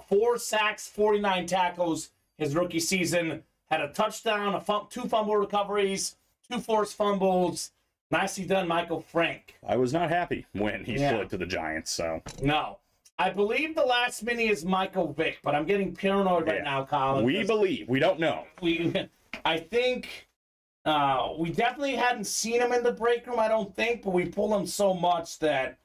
4 sacks, 49 tackles his rookie season. Had a touchdown, 2 fumble recoveries, 2 forced fumbles. Nicely done, Michael Frank. I was not happy when he slid to the Giants, so. No. I believe the last mini is Michael Vick, but I'm getting paranoid right now, Colin. We believe. We don't know. I think we definitely hadn't seen him in the break room, I don't think, but we pull him so much that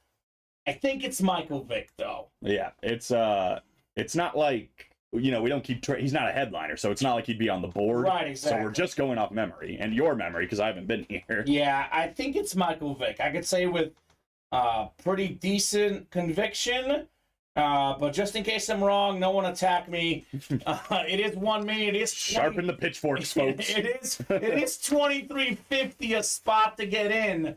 I think it's Michael Vick, though. Yeah, it's not like, we don't keep he's not a headliner, so it's not like he'd be on the board. Right, exactly. So we're just going off memory and your memory because I haven't been here. Yeah, I think it's Michael Vick. I could say with pretty decent conviction, but just in case I'm wrong, no one attack me. It is 1 million. It is sharpen the pitchforks, folks. It is $23.50 a spot to get in.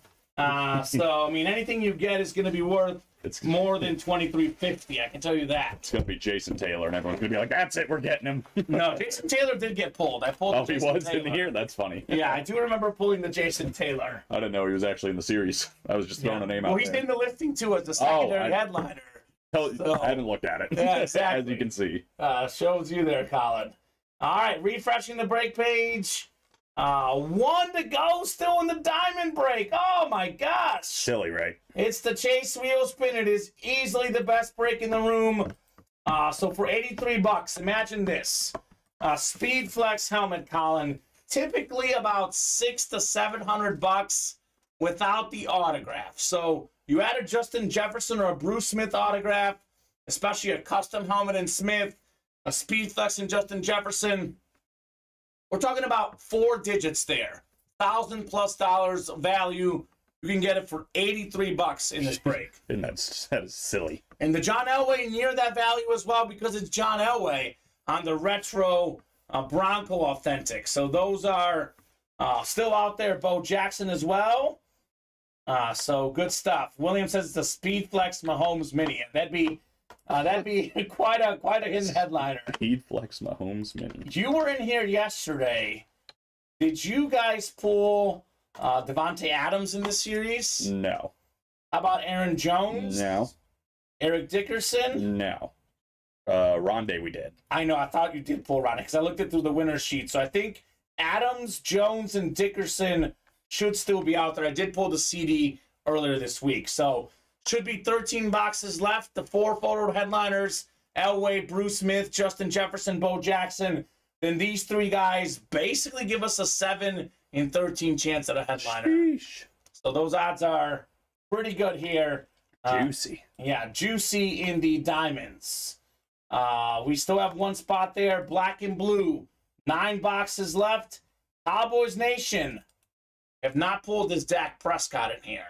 So I mean, anything you get is going to be worth more than $23.50. I can tell you that. It's going to be Jason Taylor, and everyone's going to be like, "That's it, we're getting him." No, Jason Taylor did get pulled. I pulled. Oh, Jason he was Taylor. in here. That's funny. Yeah, I do remember pulling the Jason Taylor. I didn't know he was actually in the series. I was just throwing a name out. Well, he's in the listing too as the secondary headliner. I haven't looked at it. Yeah, exactly. As you can see. Shows you there, Colin. All right, refreshing the break page. 1 to go, still in the diamond break. Oh my gosh. Silly, right? It's the Chase wheel spin. It is easily the best break in the room. So for $83, imagine this. Speed Flex helmet, Colin. Typically about $600 to $700 without the autograph. So you add a Justin Jefferson or a Bruce Smith autograph, especially a custom helmet in Smith, a Speed Flex in Justin Jefferson. We're talking about 4 digits there. $1,000+ value. You can get it for $83 in this break. And that is silly. And the John Elway near that value as well because it's John Elway on the retro Bronco Authentic. So those are still out there. Bo Jackson as well. So good stuff. William says it's a Speed Flex Mahomes Mini. That'd be quite a hidden headliner. Speed Flex Mahomes Mini. You were in here yesterday. Did you guys pull Devontae Adams in this series? No. How about Aaron Jones? No. Eric Dickerson? No. Rondé we did. I know. I thought you did pull Rondé because I looked it through the winner's sheet. So I think Adams, Jones, and Dickerson should still be out there. I did pull the CD earlier this week. So should be 13 boxes left. The 4 photo headliners, Elway, Bruce Smith, Justin Jefferson, Bo Jackson. Then these 3 guys basically give us a 7 in 13 chance at a headliner. Sheesh. So those odds are pretty good here. Juicy. Yeah, juicy in the diamonds. We still have one spot there, black and blue. 9 boxes left. Cowboys Nation have not pulled this Dak Prescott in here.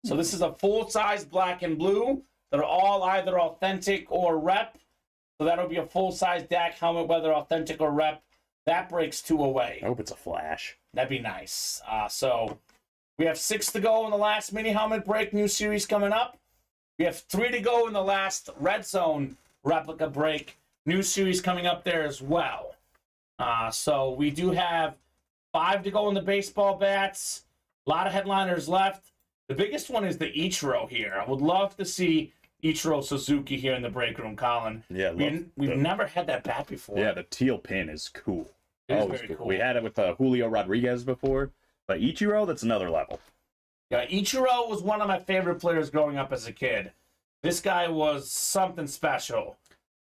So this is a full-size black and blue. They're all either authentic or rep. So that'll be a full-size Dak helmet, whether authentic or rep. That breaks 2 away. I hope it's a flash. That'd be nice. So we have 6 to go in the last mini helmet break. New series coming up. We have 3 to go in the last red zone replica break. New series coming up there as well. So we do have 5 to go in the baseball bats. A lot of headliners left. The biggest one is the Ichiro here. I would love to see Ichiro Suzuki here in the break room, Colin. Yeah, we've never had that bat before. Yeah, the teal pin is cool. It is very cool. We had it with Julio Rodriguez before, but Ichiro, that's another level. Yeah, Ichiro was one of my favorite players growing up as a kid. This guy was something special.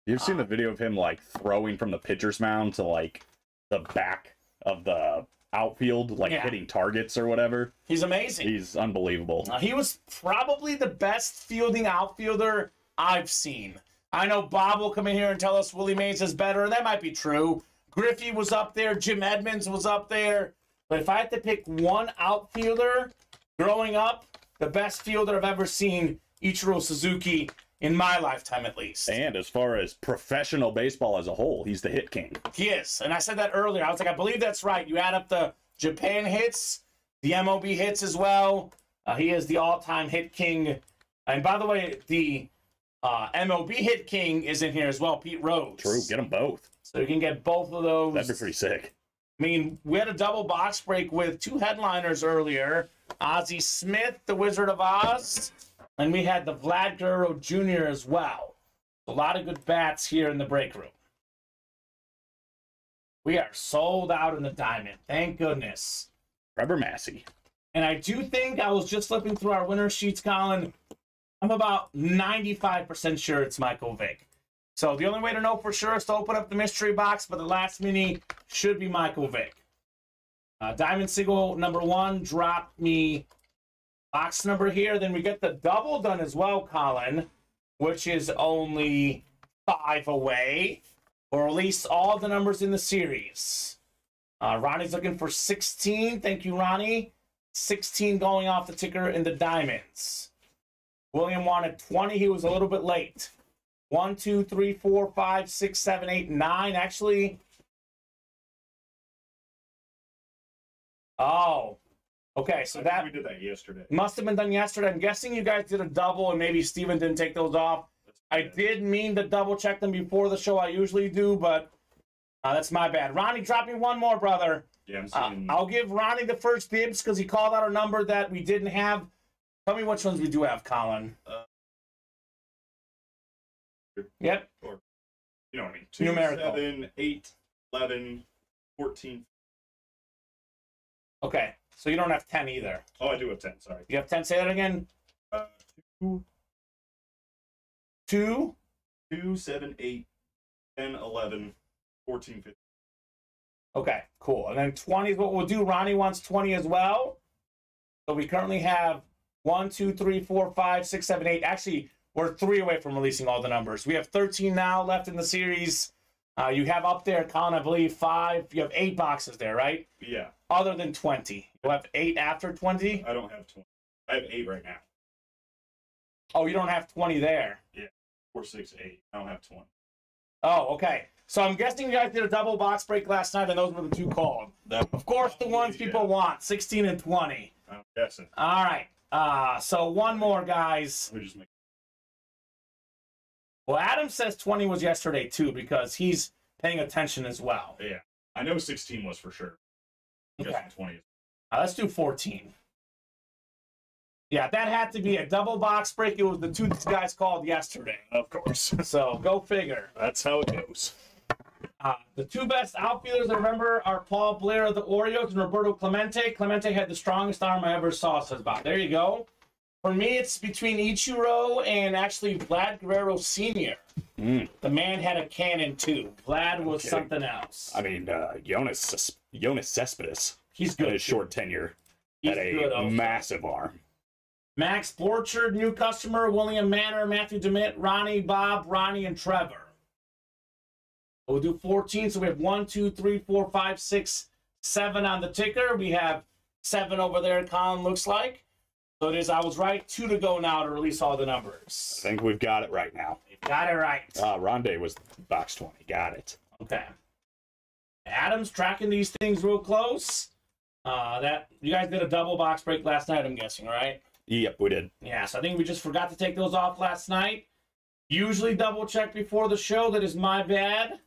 You've seen the video of him like throwing from the pitcher's mound to like the back of the outfield, like hitting targets or whatever. He's amazing. He's unbelievable. He was probably the best fielding outfielder I've seen. I know Bob will come in here and tell us Willie Mays is better, and that might be true. Griffey was up there. Jim Edmonds was up there. But if I had to pick one outfielder growing up, the best fielder I've ever seen, Ichiro Suzuki, in my lifetime at least. And as far as professional baseball as a whole, he's the hit king. He is. And I said that earlier. I was like, I believe that's right. You add up the Japan hits, the MOB hits as well. He is the all-time hit king. And by the way, the MOB hit king is in here as well, Pete Rose. True. Get them both. So you can get both of those. That'd be pretty sick. I mean, we had a double box break with 2 headliners earlier. Ozzie Smith, the Wizard of Oz, and we had the Vlad Guerrero Jr. as well. A lot of good bats here in the break room. We are sold out in the diamond. Thank goodness. Trevor Massey. And I do think, I was just flipping through our winner sheets, Colin, I'm about 95% sure it's Michael Vick. So the only way to know for sure is to open up the mystery box, but the last mini should be Michael Vick. Diamond single number 1 dropped me box number here. Then we get the double done as well, Colin, which is only 5 away, or at least all the numbers in the series. Ronnie's looking for 16. Thank you, Ronnie. 16 going off the ticker in the diamonds. William wanted 20. He was a little bit late. 1, 2, 3, 4, 5, 6, 7, 8, 9. Actually, oh, okay. So that we did that yesterday. Must have been done yesterday. I'm guessing you guys did a double, and maybe Steven didn't take those off. I did mean to double check them before the show. I usually do, but that's my bad. Ronnie, drop me one more, brother. Yeah, I'm seeing... I'll give Ronnie the first dibs because he called out a number that we didn't have. Tell me which ones we do have, Colin. Yep. Or, you know what I mean. 2, Numerical. 7, 8, 11, 14. Okay, so you don't have 10 either. Oh, I do have 10, sorry. You have 10? Say that again. 2, 7, 8, 10, 11, 14, 15. Okay, cool. And then 20 is what we'll do. Ronnie wants 20 as well. So we currently have 1, 2, 3, 4, 5, 6, 7, 8. Actually, we're 3 away from releasing all the numbers. We have 13 now left in the series. You have up there, Colin, I believe 5. You have 8 boxes there, right? Yeah. Other than 20. You have 8 after 20? I don't have 20. I have 8 right now. Oh, you don't have 20 there? Yeah. 4, 6, 8. I don't have 20. Oh, okay. So I'm guessing you guys did a double box break last night, and those were the 2 called. Of course, the ones people want, 16 and 20. I'm guessing. All right. So one more, guys. Let me just make... Well, Adam says 20 was yesterday, too, because he's paying attention as well. Yeah. I know 16 was for sure. I'm Okay. guessing 20. Let's do 14. Yeah, that had to be a double box break. It was the 2 guys called yesterday. Of course. So go figure. That's how it goes. The 2 best outfielders I remember are Paul Blair of the Orioles and Roberto Clemente. Clemente had the strongest arm I ever saw, says Bob. There you go. For me, it's between Ichiro and actually Vlad Guerrero Sr. The man had a cannon, too. Vlad was something else. I mean, Jonas Cespedes. He's good. In his short tenure He's at good a also. massive arm. Max Borchard, new customer, William Manor, Matthew DeMitt, Ronnie, Bob, Ronnie, and Trevor. We'll do 14, so we have 1, 2, 3, 4, 5, 6, 7 on the ticker. We have 7 over there, Colin, looks like. So it is, I was right, 2 to go now to release all the numbers. I think we've got it right now. You got it right. Rondé was box 20. Got it. Okay. Adam's tracking these things real close. That you guys did a double box break last night, I'm guessing, right? Yep, we did. Yeah, so I think we just forgot to take those off last night. Usually double check before the show. That is my bad.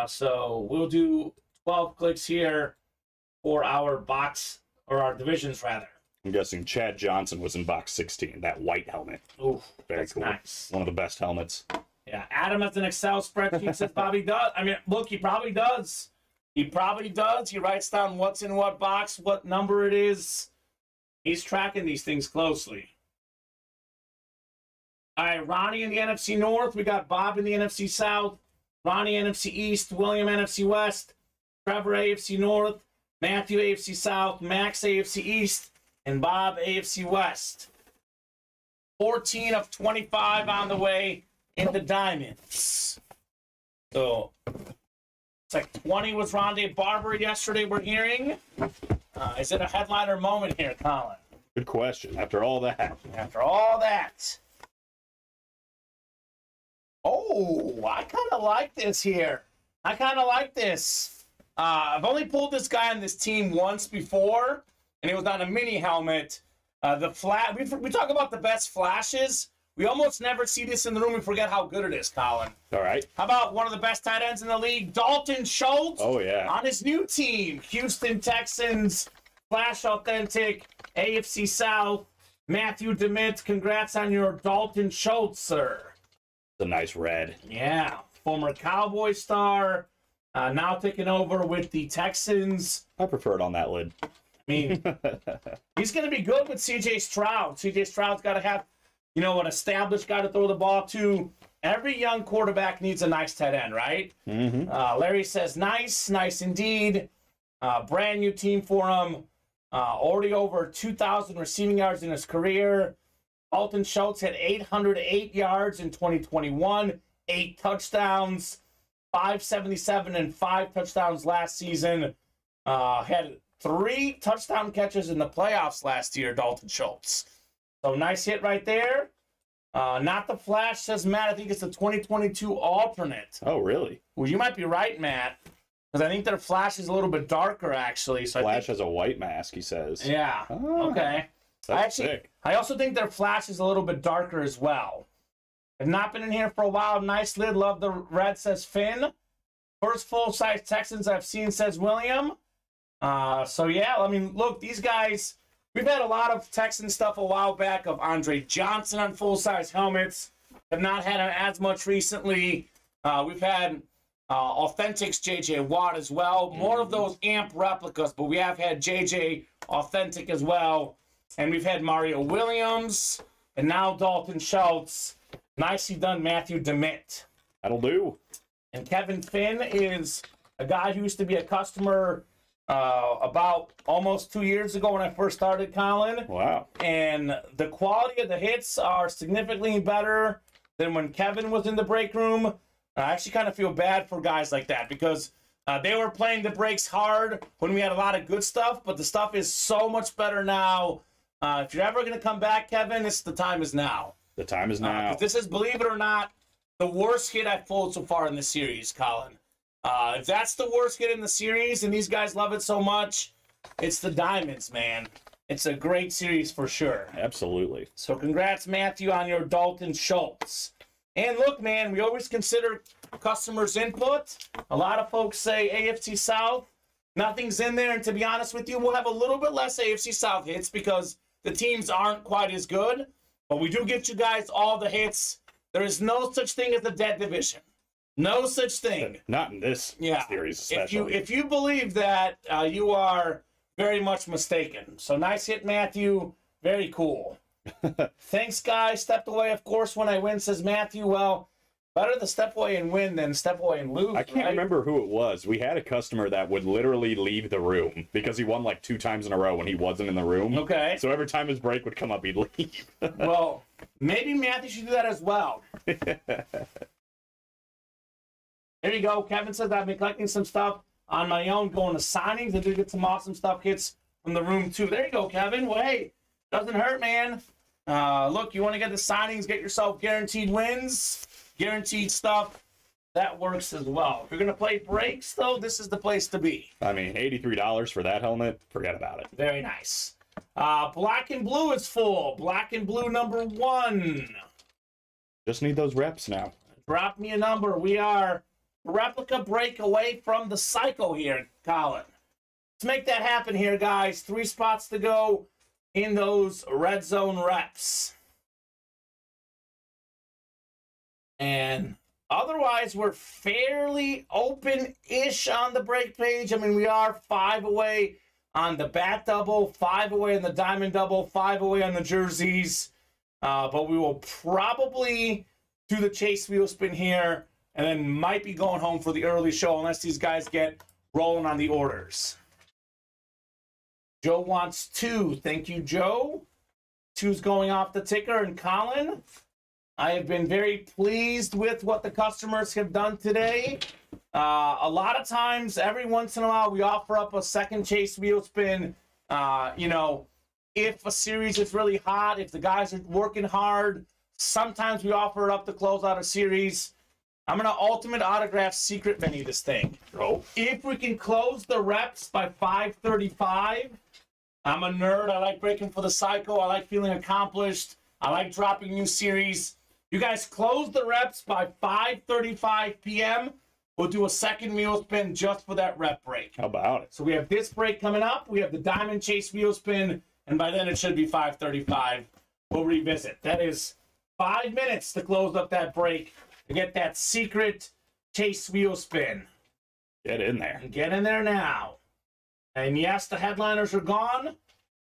So we'll do 12 clicks here for our box, or our divisions rather. I'm guessing Chad Johnson was in box 16, that white helmet. Ooh, Very that's cool. nice. One of the best helmets. Yeah, Adam has an Excel spreadsheet, says Bobby does. I mean, look, he probably does. He probably does. He writes down what's in what box, what number it is. He's tracking these things closely. All right, Ronnie in the NFC North. We got Bob in the NFC South. Ronnie NFC East. William NFC West. Trevor AFC North. Matthew AFC South. Max AFC East. And Bob AFC West. 14 of 25 on the way in the diamonds. So it's like 20 was Rondé Barber yesterday, we're hearing. Is it a headliner moment here, Colin? Good question. After all that. After all that. Oh, I kind of like this here. I kind of like this. I've only pulled this guy on this team once before, and it was on a mini helmet. We talk about the best flashes. We almost never see this in the room. We forget how good it is, Colin. All right. How about one of the best tight ends in the league, Dalton Schultz? Oh, yeah. On his new team, Houston Texans, Flash Authentic, AFC South, Matthew DeMitt. Congrats on your Dalton Schultz, sir. It's a nice red. Yeah, former Cowboy star, now taking over with the Texans. I prefer it on that lid. I mean, he's going to be good with C.J. Stroud. C.J. Stroud's got to have, an established guy to throw the ball to. Every young quarterback needs a nice tight end, right? Mm-hmm. Larry says, nice indeed. Brand new team for him. Already over 2,000 receiving yards in his career. Dalton Schultz had 808 yards in 2021, 8 touchdowns, 577 and 5 touchdowns last season. Had 3 touchdown catches in the playoffs last year, Dalton Schultz. So nice hit right there. Not the flash, says Matt. I think it's the 2022 alternate. Oh, really? Well, you might be right, Matt, because I think their flash is a little bit darker, actually. So Flash has a white mask, he says. Yeah. Oh, Okay. That's sick. I also think their flash is a little bit darker as well. Have not been in here for a while. Nice lid. Love the red, says Finn. First full-size Texans I've seen, says William. So, yeah, I mean, look, these guys, we've had a lot of Texan stuff a while back of Andre Johnson on full-size helmets. Have not had as much recently. We've had Authentics J.J. Watt as well. More of those AMP replicas, but we have had J.J. Authentic as well. And we've had Mario Williams, and now Dalton Schultz. Nicely done, Matthew DeMitt. That'll do. And Kevin Finn is a guy who used to be a customer about almost 2 years ago when I first started, Colin. Wow. And the quality of the hits are significantly better than when Kevin was in the break room. I actually kind of feel bad for guys like that because they were playing the breaks hard when we had a lot of good stuff, but the stuff is so much better now. If you're ever going to come back, Kevin, the time is now. The time is now. This is, believe it or not, the worst hit I've pulled so far in the series, Colin. If that's the worst hit in the series and these guys love it so much, it's the Diamonds, man. It's a great series for sure. Absolutely. So congrats, Matthew, on your Dalton Schultz. And look, man, we always consider customers' input. A lot of folks say AFC South, nothing's in there. And to be honest with you, we'll have a little bit less AFC South hits because the teams aren't quite as good. But we do get you guys all the hits. There is no such thing as a dead division. No such thing. Not in this series, especially. If you believe that, you are very much mistaken. So nice hit, Matthew. Very cool. Thanks, guys. Stepped away, of course, when I win, says Matthew. Well, Better to step away and win than step away and lose. I can't remember who it was. We had a customer that would literally leave the room because he won like 2 times in a row when he wasn't in the room. Okay. So every time his break would come up, he'd leave. Well, maybe Matthew should do that as well. There you go. Kevin says I've been collecting some stuff on my own, going to signings. I did get some awesome stuff hits from the room too. There you go, Kevin. Well, hey, doesn't hurt, man. Look, you want to get the signings, get yourself guaranteed wins, guaranteed stuff. That works as well. If you're going to play breaks, though, this is the place to be. I mean, $83 for that helmet, forget about it. Very nice. Black and blue is full. Black and blue number 1. Just need those reps now. Drop me a number. We are a replica break away from the cycle here, Colin. Let's make that happen here, guys. 3 spots to go in those red zone reps. And otherwise, we're fairly open-ish on the break page. I mean, we are 5 away on the bat double, 5 away on the diamond double, 5 away on the jerseys. But we will probably do the chase wheel spin here and then might be going home for the early show unless these guys get rolling on the orders. Joe wants 2. Thank you, Joe. 2's going off the ticker. And Colin, I have been very pleased with what the customers have done today. A lot of times, every once in a while, we offer up a second chase wheel spin. You know, if a series is really hot, if the guys are working hard, sometimes we offer it up to close out a series. I'm going to ultimate autograph secret menu this thing. Oh. If we can close the reps by 5:35, I'm a nerd. I like breaking for the cycle. I like feeling accomplished. I like dropping new series. You guys close the reps by 5:35 p.m. We'll do a second wheel spin just for that rep break. How about it? So we have this break coming up. We have the Diamond Chase wheel spin, and by then it should be 5:35. We'll revisit. That is 5 minutes to close up that break to get that secret Chase wheel spin. Get in there. Get in there now. And yes, the headliners are gone,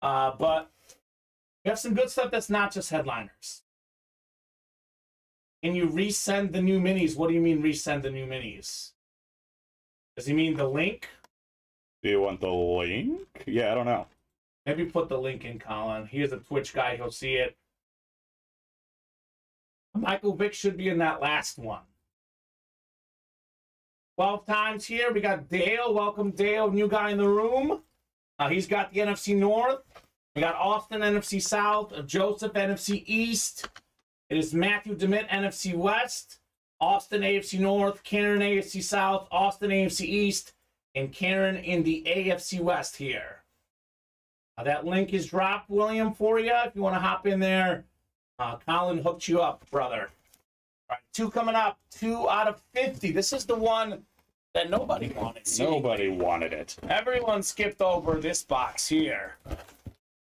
but we have some good stuff that's not just headliners. Can you resend the new minis? What do you mean resend the new minis? Does he mean the link? Do you want the link? Yeah, I don't know. Maybe put the link in, Colin. He is a Twitch guy. He'll see it. Michael Vick should be in that last one. 12 times here. We got Dale. Welcome, Dale. New guy in the room. He's got the NFC North. We got Austin, NFC South. Joseph, NFC East. It is Matthew DeMitt, NFC West. Austin, AFC North. Karen, AFC South. Austin, AFC East. And Karen in the AFC West here. That link is dropped, William, for you. If you want to hop in there, Colin hooked you up, brother. All right, 2 coming up. 2 out of 50. This is the one that nobody wanted. Nobody wanted it. Everyone skipped over this box here.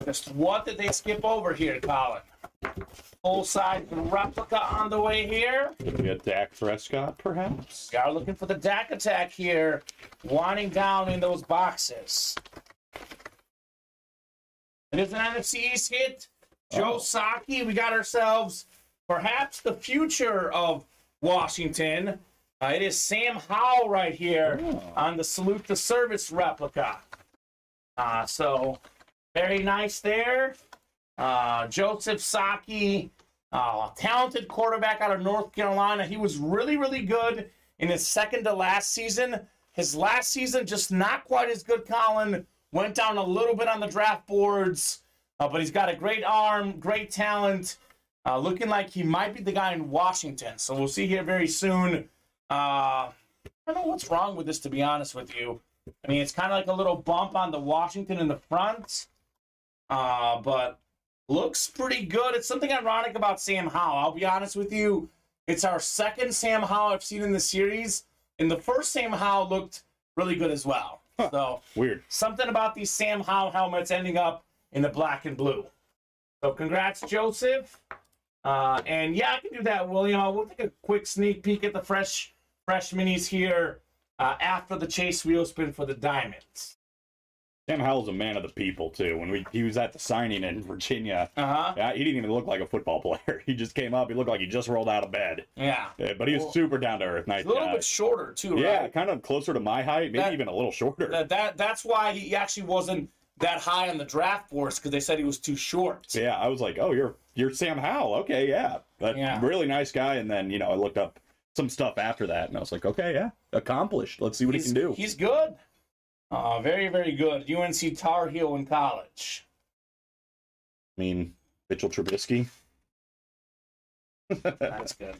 Just what did they skip over here, Colin? Full-size replica on the way here. Maybe a Dak Prescott, perhaps? We are looking for the Dak attack here, winding down in those boxes. It is an NFC East hit. Joe Saki, we got ourselves perhaps the future of Washington. It is Sam Howell right here on the Salute to Service replica. So very nice there. Joseph Saki, talented quarterback out of North Carolina. He was really, really good in his second to last season. His last season, just not quite as good, Colin. Went down a little bit on the draft boards, but he's got a great arm, great talent. Looking like he might be the guy in Washington. So we'll see here very soon. I don't know what's wrong with this, to be honest with you. I mean, it's kind of like a little bump on the Washington in the front, but looks pretty good. It's something ironic about Sam Howell. I'll be honest with you. It's our second Sam Howell I've seen in the series, and the first Sam Howell looked really good as well. So weird. Something about these Sam Howell helmets ending up in the black and blue. So congrats, Joseph. And yeah, I can do that, William. We'll take a quick sneak peek at the fresh minis here after the chase wheel spin for the diamonds. Sam Howell's a man of the people too. When he was at the signing in Virginia, he didn't even look like a football player. He just came up. He looked like he just rolled out of bed. Yeah. But he was super down to earth, nice guy. A little bit shorter too, right? Yeah, kind of closer to my height, maybe even a little shorter. That's why he actually wasn't that high on the draft boards, because they said he was too short. Yeah, I was like, oh, you're Sam Howell. Okay, yeah. But really nice guy. And then, I looked up some stuff after that, and I was like, okay, yeah, accomplished. Let's see what he can do. He's good. Very, very good. UNC Tar Heel in college. I mean, Mitchell Trubisky. That's good.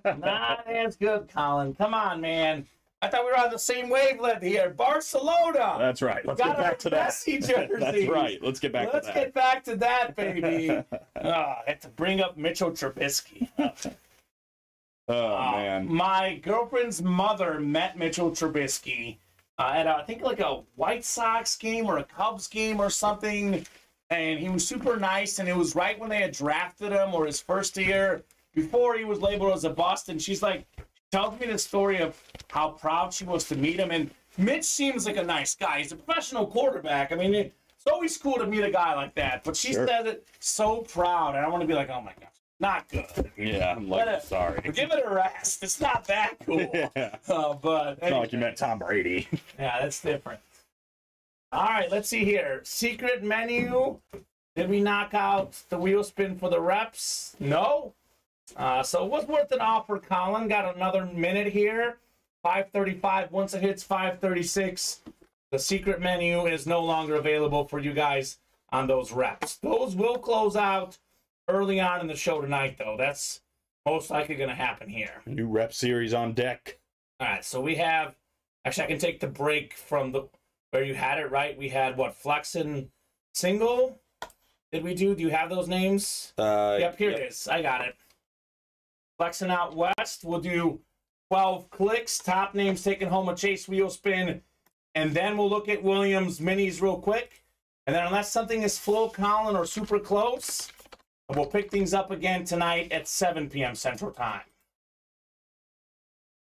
That's good, Colin. Come on, man. I thought we were on the same wavelength here. Barcelona. That's right. Let's get back to that. Messi jerseys. That's right. Let's get back to that. Let's get back to that, baby. I had to bring up Mitchell Trubisky. Oh, man. My girlfriend's mother met Mitchell Trubisky at, I think, like a White Sox game or a Cubs game or something. And he was super nice. And it was right when they had drafted him, or his first year, before he was labeled as a bust. And she's like, tells me the story of how proud she was to meet him. And Mitch seems like a nice guy. He's a professional quarterback. I mean, it's always cool to meet a guy like that. But she said it so proud. And I want to be like, oh, my gosh. Not good. Yeah, I'm like, sorry. Give it a rest. It's not that cool. Yeah. But it's not like you met Tom Brady. Yeah, that's different. All right, let's see here. Secret menu. Did we knock out the wheel spin for the reps? No. So it was worth an offer, Colin. Got another minute here. 5:35. Once it hits 5:36, the secret menu is no longer available for you guys on those reps. Those will close out early on in the show tonight, though. That's most likely going to happen here. New rep series on deck. All right, so we have... Actually, I can take the break from where you had it, right? We had, what, Flex and Single? Did we do? Do you have those names? Yep, here it is. I got it. Flexing out west. We'll do 12 clicks. Top names taking home a Chase wheel spin. And then we'll look at Williams minis real quick. And then unless something is full, Colin, or super close... We'll pick things up again tonight at 7 p.m. Central Time.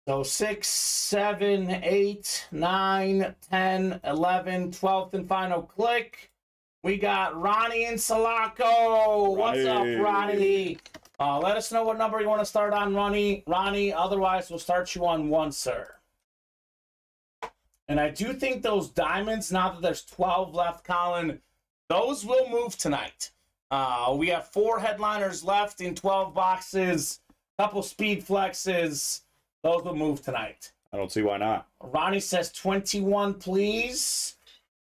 So 6, 7, 8, 9, 10, 11, 12th and final click. We got Ronnie in Sulaco. What's up, Ronnie? Let us know what number you want to start on, Ronnie. Otherwise, we'll start you on 1, sir. And I do think those diamonds, now that there's 12 left, Colin, those will move tonight. We have 4 headliners left in 12 boxes, couple speed flexes. Those will move tonight. I don't see why not. Ronnie says 21, please.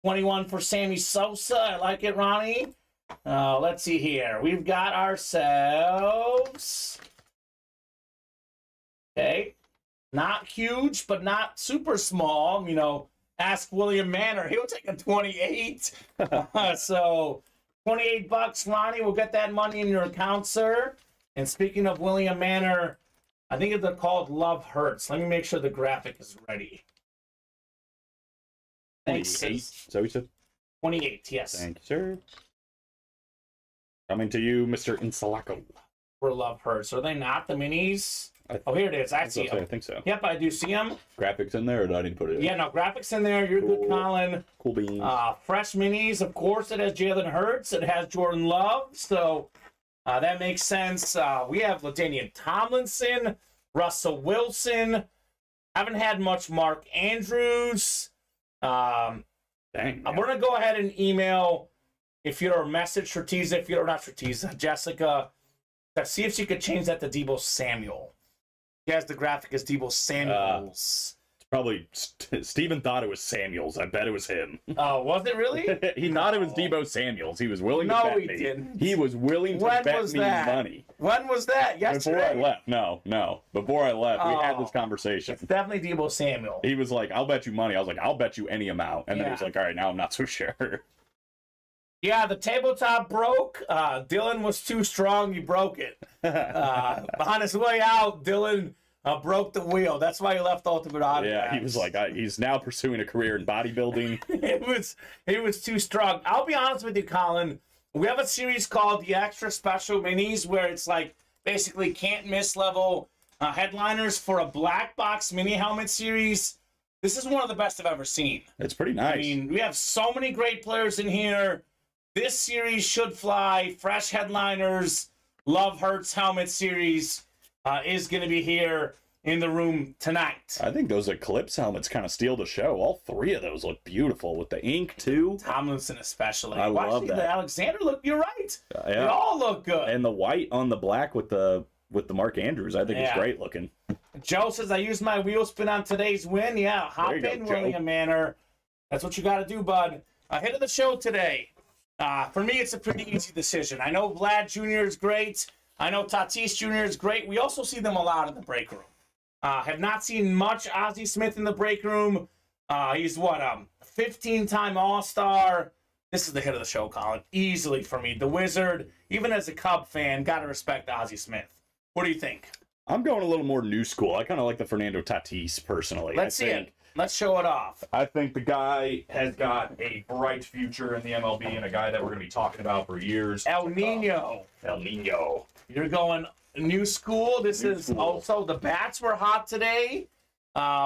21 for Sammy Sosa. I like it, Ronnie. Let's see here. We've got ourselves... Okay. Not huge, but not super small. Ask William Manor. He'll take a 28. So... $28, Ronnie. We'll get that money in your account, sir. And speaking of William Manor, I think they're called Love Hurts. Let me make sure the graphic is ready. Thanks. 28. So we said 28, yes. Thank you, sir. Coming to you, Mr. Insalaco. For Love Hurts. Are they not the minis? Oh, here it is. I see them. I think so. Yep, I do see them. Graphics in there, or do I need to put it in? Yeah, no, graphics in there. You're good, Colin. Cool beans. Fresh minis. Of course, it has Jalen Hurts. It has Jordan Love. So that makes sense. We have LaDainian Tomlinson, Russell Wilson. Haven't had much Mark Andrews. Dang. I'm going to go ahead and email, if you're a message Jessica, to see if she could change that to Deebo Samuel. He has the graphic as Deebo Samuels. It's probably Steven thought it was Samuels. I bet it was him. Oh, was it really? He thought it was Deebo Samuels. He was willing to bet me. No, he didn't. He was willing to bet me money. When was that? Yesterday? Before I left. No. Before I left, we had this conversation. It's definitely Deebo Samuel. He was like, I'll bet you money. I was like, I'll bet you any amount. And then he was like, all right, now I'm not so sure. Yeah, the tabletop broke. Dylan was too strong. He broke it. On his way out, Dylan broke the wheel. That's why he left Ultimate Autographs. Yeah, he was like, he's now pursuing a career in bodybuilding. It was too strong. I'll be honest with you, Colin. We have a series called the Extra Special Minis, where it's like basically can't miss level headliners for a black box mini helmet series. This is one of the best I've ever seen. It's pretty nice. I mean, we have so many great players in here. This series should fly. Fresh headliners. Love Hurts Helmet Series is going to be here in the room tonight. I think those Eclipse helmets kind of steal the show. All three of those look beautiful with the ink, too. Tomlinson especially. I love that. The Alexander look, you're right. Yeah. They all look good. And the white on the black with the Mark Andrews, I think is great looking. Joe says, I used my wheel spin on today's win. Yeah, hop in, William Manor. That's what you got to do, bud. Hit of the show today. For me, it's a pretty easy decision. I know Vlad Jr. is great. I know Tatis Jr. is great. We also see them a lot in the break room. Have not seen much Ozzie Smith in the break room. He's 15-time All-Star. This is the hit of the show, Colin. Easily for me. The Wizard, even as a Cub fan, got to respect Ozzie Smith. What do you think? I'm going a little more new school. I kind of like the Fernando Tatis, personally. Let's see it. Let's show it off. I think the guy has got a bright future in the MLB and a guy that we're going to be talking about for years. El Nino. El Nino. You're going new school. This is also, the bats were hot today.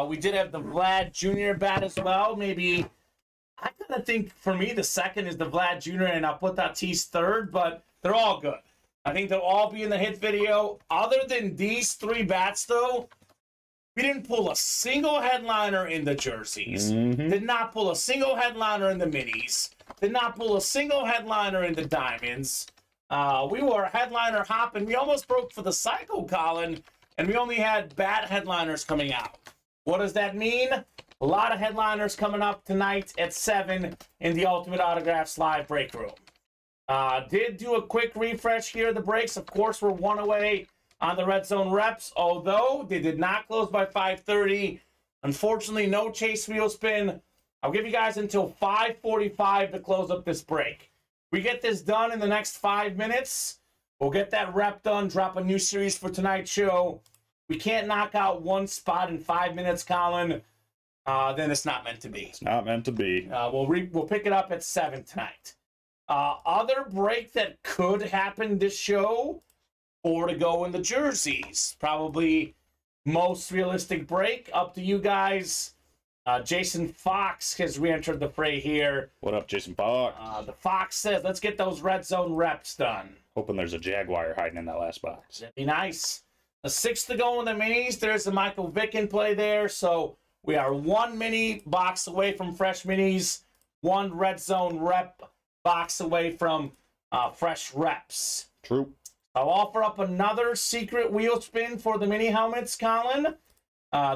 We did have the Vlad Jr. bat as well. Maybe, I kind of think for me, the second is the Vlad Jr. and I'll put Tatis third, but they're all good. I think they'll all be in the hit video. Other than these three bats, though, we didn't pull a single headliner in the jerseys. Did not pull a single headliner in the minis. Did not pull a single headliner in the diamonds. We were headliner hopping. We almost broke for the cycle, Colin, and we only had bat headliners coming out. What does that mean? A lot of headliners coming up tonight at 7 in the Ultimate Autographs live break room. Did do a quick refresh here. The breaks, of course, were one away on the Red Zone reps, although they did not close by 5:30. Unfortunately, no chase wheel spin. I'll give you guys until 5:45 to close up this break. We get this done in the next 5 minutes. We'll get that rep done, drop a new series for tonight's show. We can't knock out one spot in 5 minutes, Colin. Then it's not meant to be. It's not meant to be. We'll pick it up at 7 tonight. Other break that could happen this show, 4 to go in the jerseys. Probably most realistic break. Up to you guys. Jason Fox has re-entered the fray here. What up, Jason Fox? The Fox says, let's get those Red Zone reps done. Hoping there's a Jaguar hiding in that last box. That'd be nice. A 6 to go in the minis. There's a Michael Vick in play there. So we are 1 mini box away from fresh minis. 1 Red Zone rep box away from fresh reps. True. I'll offer up another secret wheel spin for the mini helmets, Colin.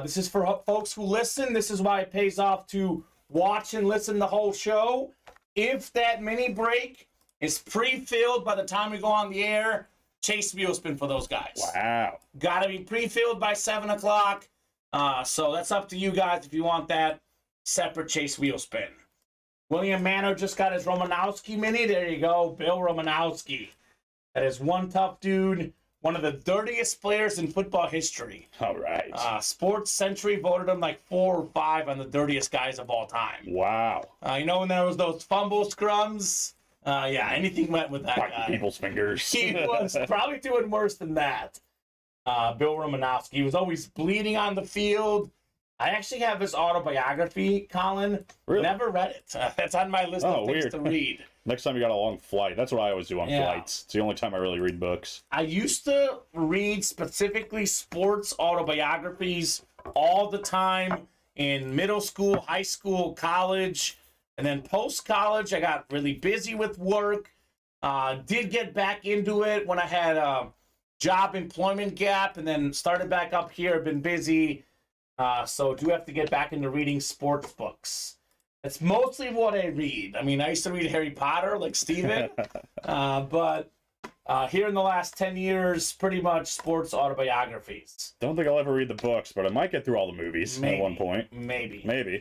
This is for folks who listen. This is why it pays off to watch and listen the whole show. If that mini break is pre-filled by the time we go on the air, chase wheel spin for those guys. Wow. Got to be pre-filled by 7 o'clock. So that's up to you guys if you want that separate chase wheel spin. William Manor just got his Romanowski mini. There you go, Bill Romanowski. That is one tough dude. One of the dirtiest players in football history. All right. Sports Century voted him like 4 or 5 on the dirtiest guys of all time. Wow. You know when there was those fumble scrums? Yeah, anything went with that guy. People's fingers. He was probably doing worse than that. Bill Romanowski. He was always bleeding on the field. I actually have his autobiography, Colin. Really? Never read it. That's on my list of things to read. Next time you got a long flight. That's what I always do on flights. It's the only time I really read books. I used to read specifically sports autobiographies all the time in middle school, high school, college. And then post-college, I got really busy with work. Did get back into it when I had a job employment gap and then started back up here. I've been busy. So do have to get back into reading sports books. That's mostly what I read. I mean, I used to read Harry Potter like Steven, but here in the last 10 years, pretty much sports autobiographies. Don't think I'll ever read the books, but I might get through all the movies at one point. Maybe.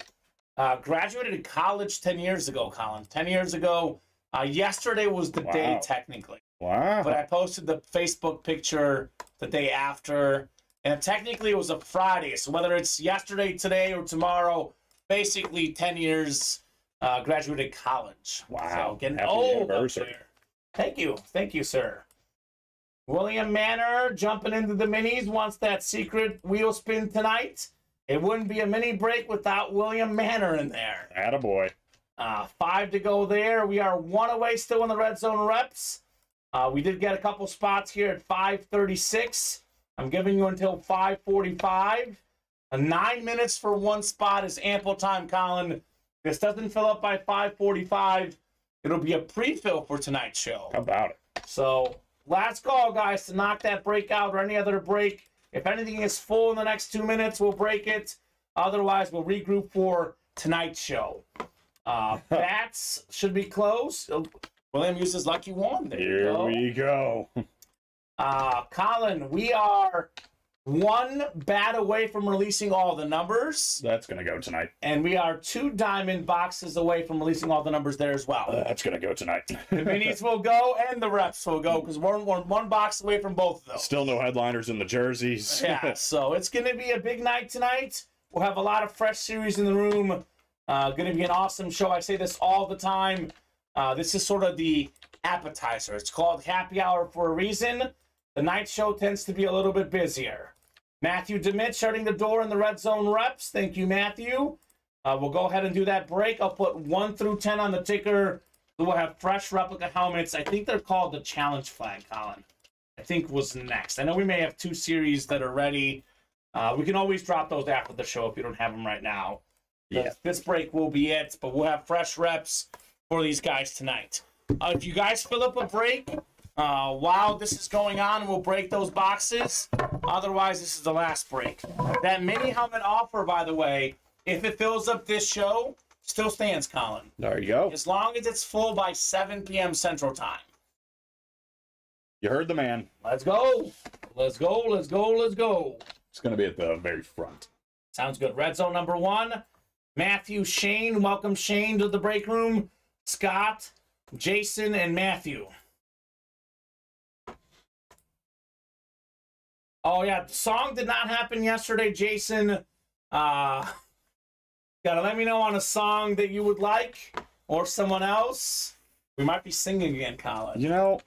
Graduated college 10 years ago, Colin. 10 years ago. Yesterday was the day, technically. Wow. But I posted the Facebook picture the day after. And technically it was a Friday, so whether it's yesterday, today, or tomorrow, basically 10 years graduated college. Wow. So getting Happy old anniversary. up there. Thank you, sir. William Manor jumping into the minis, wants that secret wheel spin tonight. It wouldn't be a mini break without William Manor in there. Attaboy. 5 to go there. We are 1 away still in the red zone reps. We did get a couple spots here at 5:36. I'm giving you until 5:45. 9 minutes for one spot is ample time, Colin. If this doesn't fill up by 5:45, it'll be a pre-fill for tonight's show. How about it? So last call, guys, to knock that break out or any other break. If anything is full in the next 2 minutes, we'll break it. Otherwise, we'll regroup for tonight's show. Bats should be closed. William uses lucky one. There you go. Here we go. Colin, we are 1 bat away from releasing all the numbers. That's going to go tonight. And we are 2 diamond boxes away from releasing all the numbers there as well. That's going to go tonight. The minis will go and the reps will go because we're 1 box away from both of those. Still no headliners in the jerseys. Yeah, so it's going to be a big night tonight. We'll have a lot of fresh series in the room. Going to be an awesome show. I say this all the time. This is sort of the appetizer. It's called happy hour for a reason. The night show tends to be a little bit busier. Matthew DeMitt shutting the door in the red zone reps. Thank you, Matthew. We'll go ahead and do that break. I'll put 1 through 10 on the ticker. We'll have fresh replica helmets. I think they're called the challenge flag, Colin. I think was next. I know we may have 2 series that are ready. We can always drop those after the show if you don't have them right now. Yeah. This break will be it, but we'll have fresh reps for these guys tonight. If you guys fill up a break while this is going on, we'll break those boxes. Otherwise, this is the last break. That mini helmet offer, by the way, if it fills up this show, still stands, Colin. There you go. As long as it's full by 7 p.m. Central Time. You heard the man. Let's go. Let's go. Let's go. Let's go. It's going to be at the very front. Sounds good. Red zone number 1. Matthew, Shane. Welcome, Shane, to the break room. Scott, Jason, and Matthew. Oh, yeah. The song did not happen yesterday, Jason. Gotta let me know on a song that you would like or someone else. We might be singing again, Colin. You know,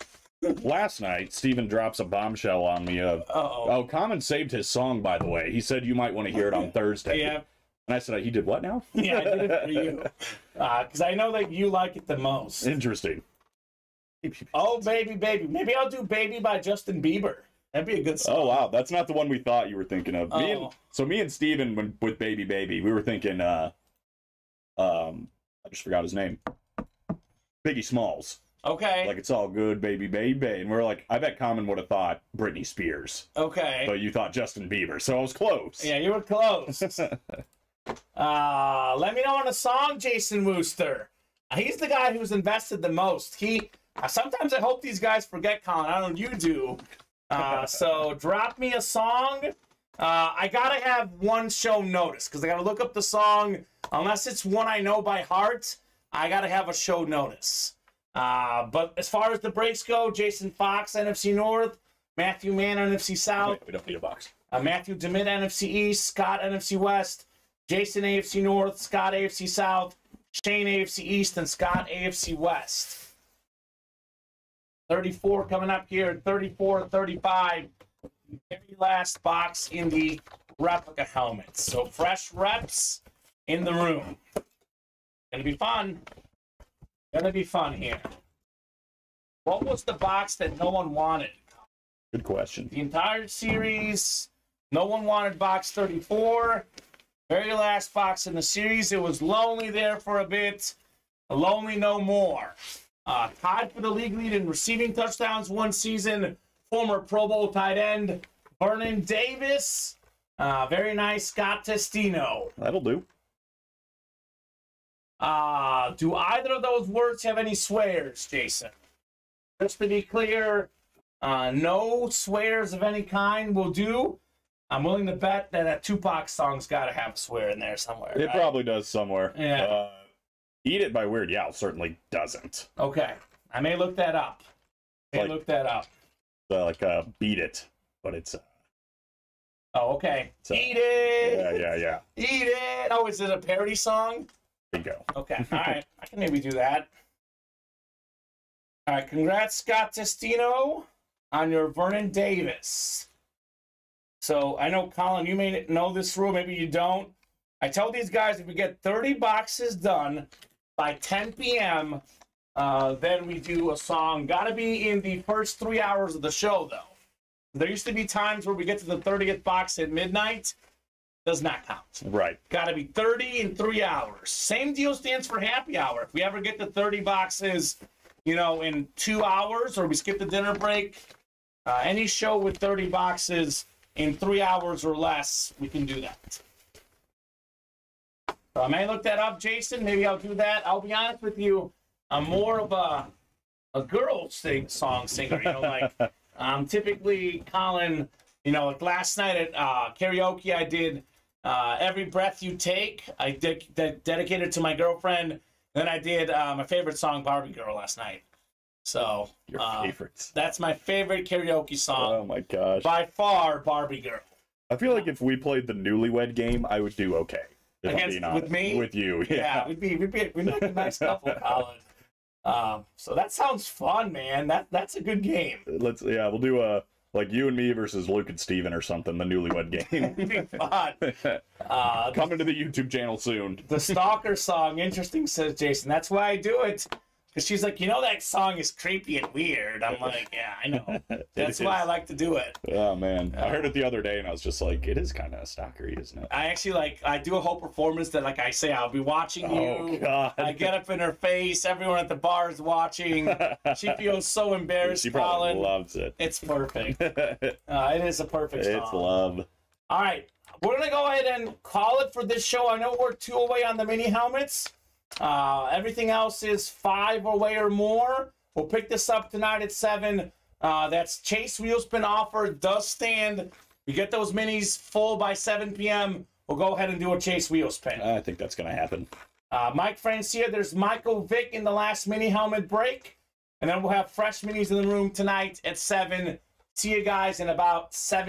last night, Steven drops a bombshell on me of, oh, Kamen saved his song, by the way. He said you might want to hear it on Thursday. Yeah. And I said, he did what now? Yeah, I did it for you. Because I know that you like it the most. Interesting. Oh, Baby, Baby. Maybe I'll do Baby by Justin Bieber. That'd be a good song. Oh, wow. That's not the one we thought you were thinking of. Oh. Me and Steven, with Baby Baby, we were thinking, I just forgot his name. Biggie Smalls. Okay. Like, it's all good, baby, baby. And we're like, I bet Kamen would have thought Britney Spears. Okay. But you thought Justin Bieber, so I was close. Yeah, you were close. Let me know on a song, Jason Wooster. He's the guy who's invested the most. Sometimes I hope these guys forget, Colin. I don't know, you do. So drop me a song. I gotta have one show notice because I gotta look up the song. Unless it's one I know by heart, I gotta have a show notice. But as far as the breaks go, Jason Fox, NFC North, Matthew Mann, NFC South. We don't need a box. Matthew DeMitt, NFC East, Scott, NFC West, Jason, AFC North, Scott, AFC South, Shane, AFC East, and Scott, AFC West. 34 coming up here, 34, 35. Very last box in the replica helmets. So fresh reps in the room. Gonna be fun. Gonna be fun here. What was the box that no one wanted? Good question. The entire series, no one wanted box 34. Very last box in the series. It was lonely there for a bit. Lonely no more. Tied for the league lead in receiving touchdowns one season. Former Pro Bowl tight end Vernon Davis. Very nice Scott Testino. That'll do. Do either of those words have any swears, Jason? Just to be clear, no swears of any kind will do. I'm willing to bet that a Tupac song's got to have a swear in there somewhere. It right? probably does somewhere. Yeah. Eat It by Weird Al certainly doesn't. Okay. I may look that up. Look that up. Like Beat It, but it's... Oh, okay. Eat it! Yeah. Eat it! Oh, is it a parody song? There you go. Okay, all right. I can maybe do that. All right, congrats, Scott Testino, on your Vernon Davis. So I know, Colin, you may know this rule, maybe you don't. I tell these guys if we get 30 boxes done by 10 p.m., then we do a song. Got to be in the first 3 hours of the show, though. There used to be times where we get to the 30th box at midnight. Does not count. Right. Got to be 30 in 3 hours. Same deal stands for happy hour. If we ever get to 30 boxes, you know, in 2 hours, or we skip the dinner break, any show with 30 boxes in 3 hours or less, we can do that. I may look that up, Jason. Maybe I'll do that. I'll be honest with you. I'm more of a girl song singer. You know, like typically, Colin, you know, like last night at karaoke, I did Every Breath You Take. I dedicated to my girlfriend. Then I did my favorite song, Barbie Girl, last night. So Your favorites. That's my favorite karaoke song. Oh my gosh. By far, Barbie Girl. I feel like if we played the Newlywed Game, I would do okay. If I'm being honest. With me? With you, Yeah, we'd be like a nice couple, Colin. So that sounds fun, man. That's a good game. We'll do like you and me versus Luke and Steven or something, the Newlywed Game. It'd be fun. Coming to the YouTube channel soon. The Stalker song, interesting, says Jason. That's why I do it. Because she's like, you know, that song is creepy and weird. I'm like, yeah, I know. That's why I like to do it. Oh, man. I heard it the other day, and I was just like, it is kind of stalkery, isn't it? I actually, I do a whole performance that, like I say, I'll be watching you. Oh, God. I get up in her face. Everyone at the bar is watching. She feels so embarrassed, She probably Colin. loves it. It's perfect. It is a perfect song. It's love. All right. We're going to go ahead and call it for this show. I know we're 2 away on the mini helmets. Everything else is 5 away or more. We'll pick this up tonight at 7. That's Chase Wheelspin offer does stand. We get those minis full by 7 p.m. We'll go ahead and do a Chase Wheelspin. I think that's going to happen. Mike Francia, there's Michael Vick in the last mini helmet break. And then we'll have fresh minis in the room tonight at 7. See you guys in about 7.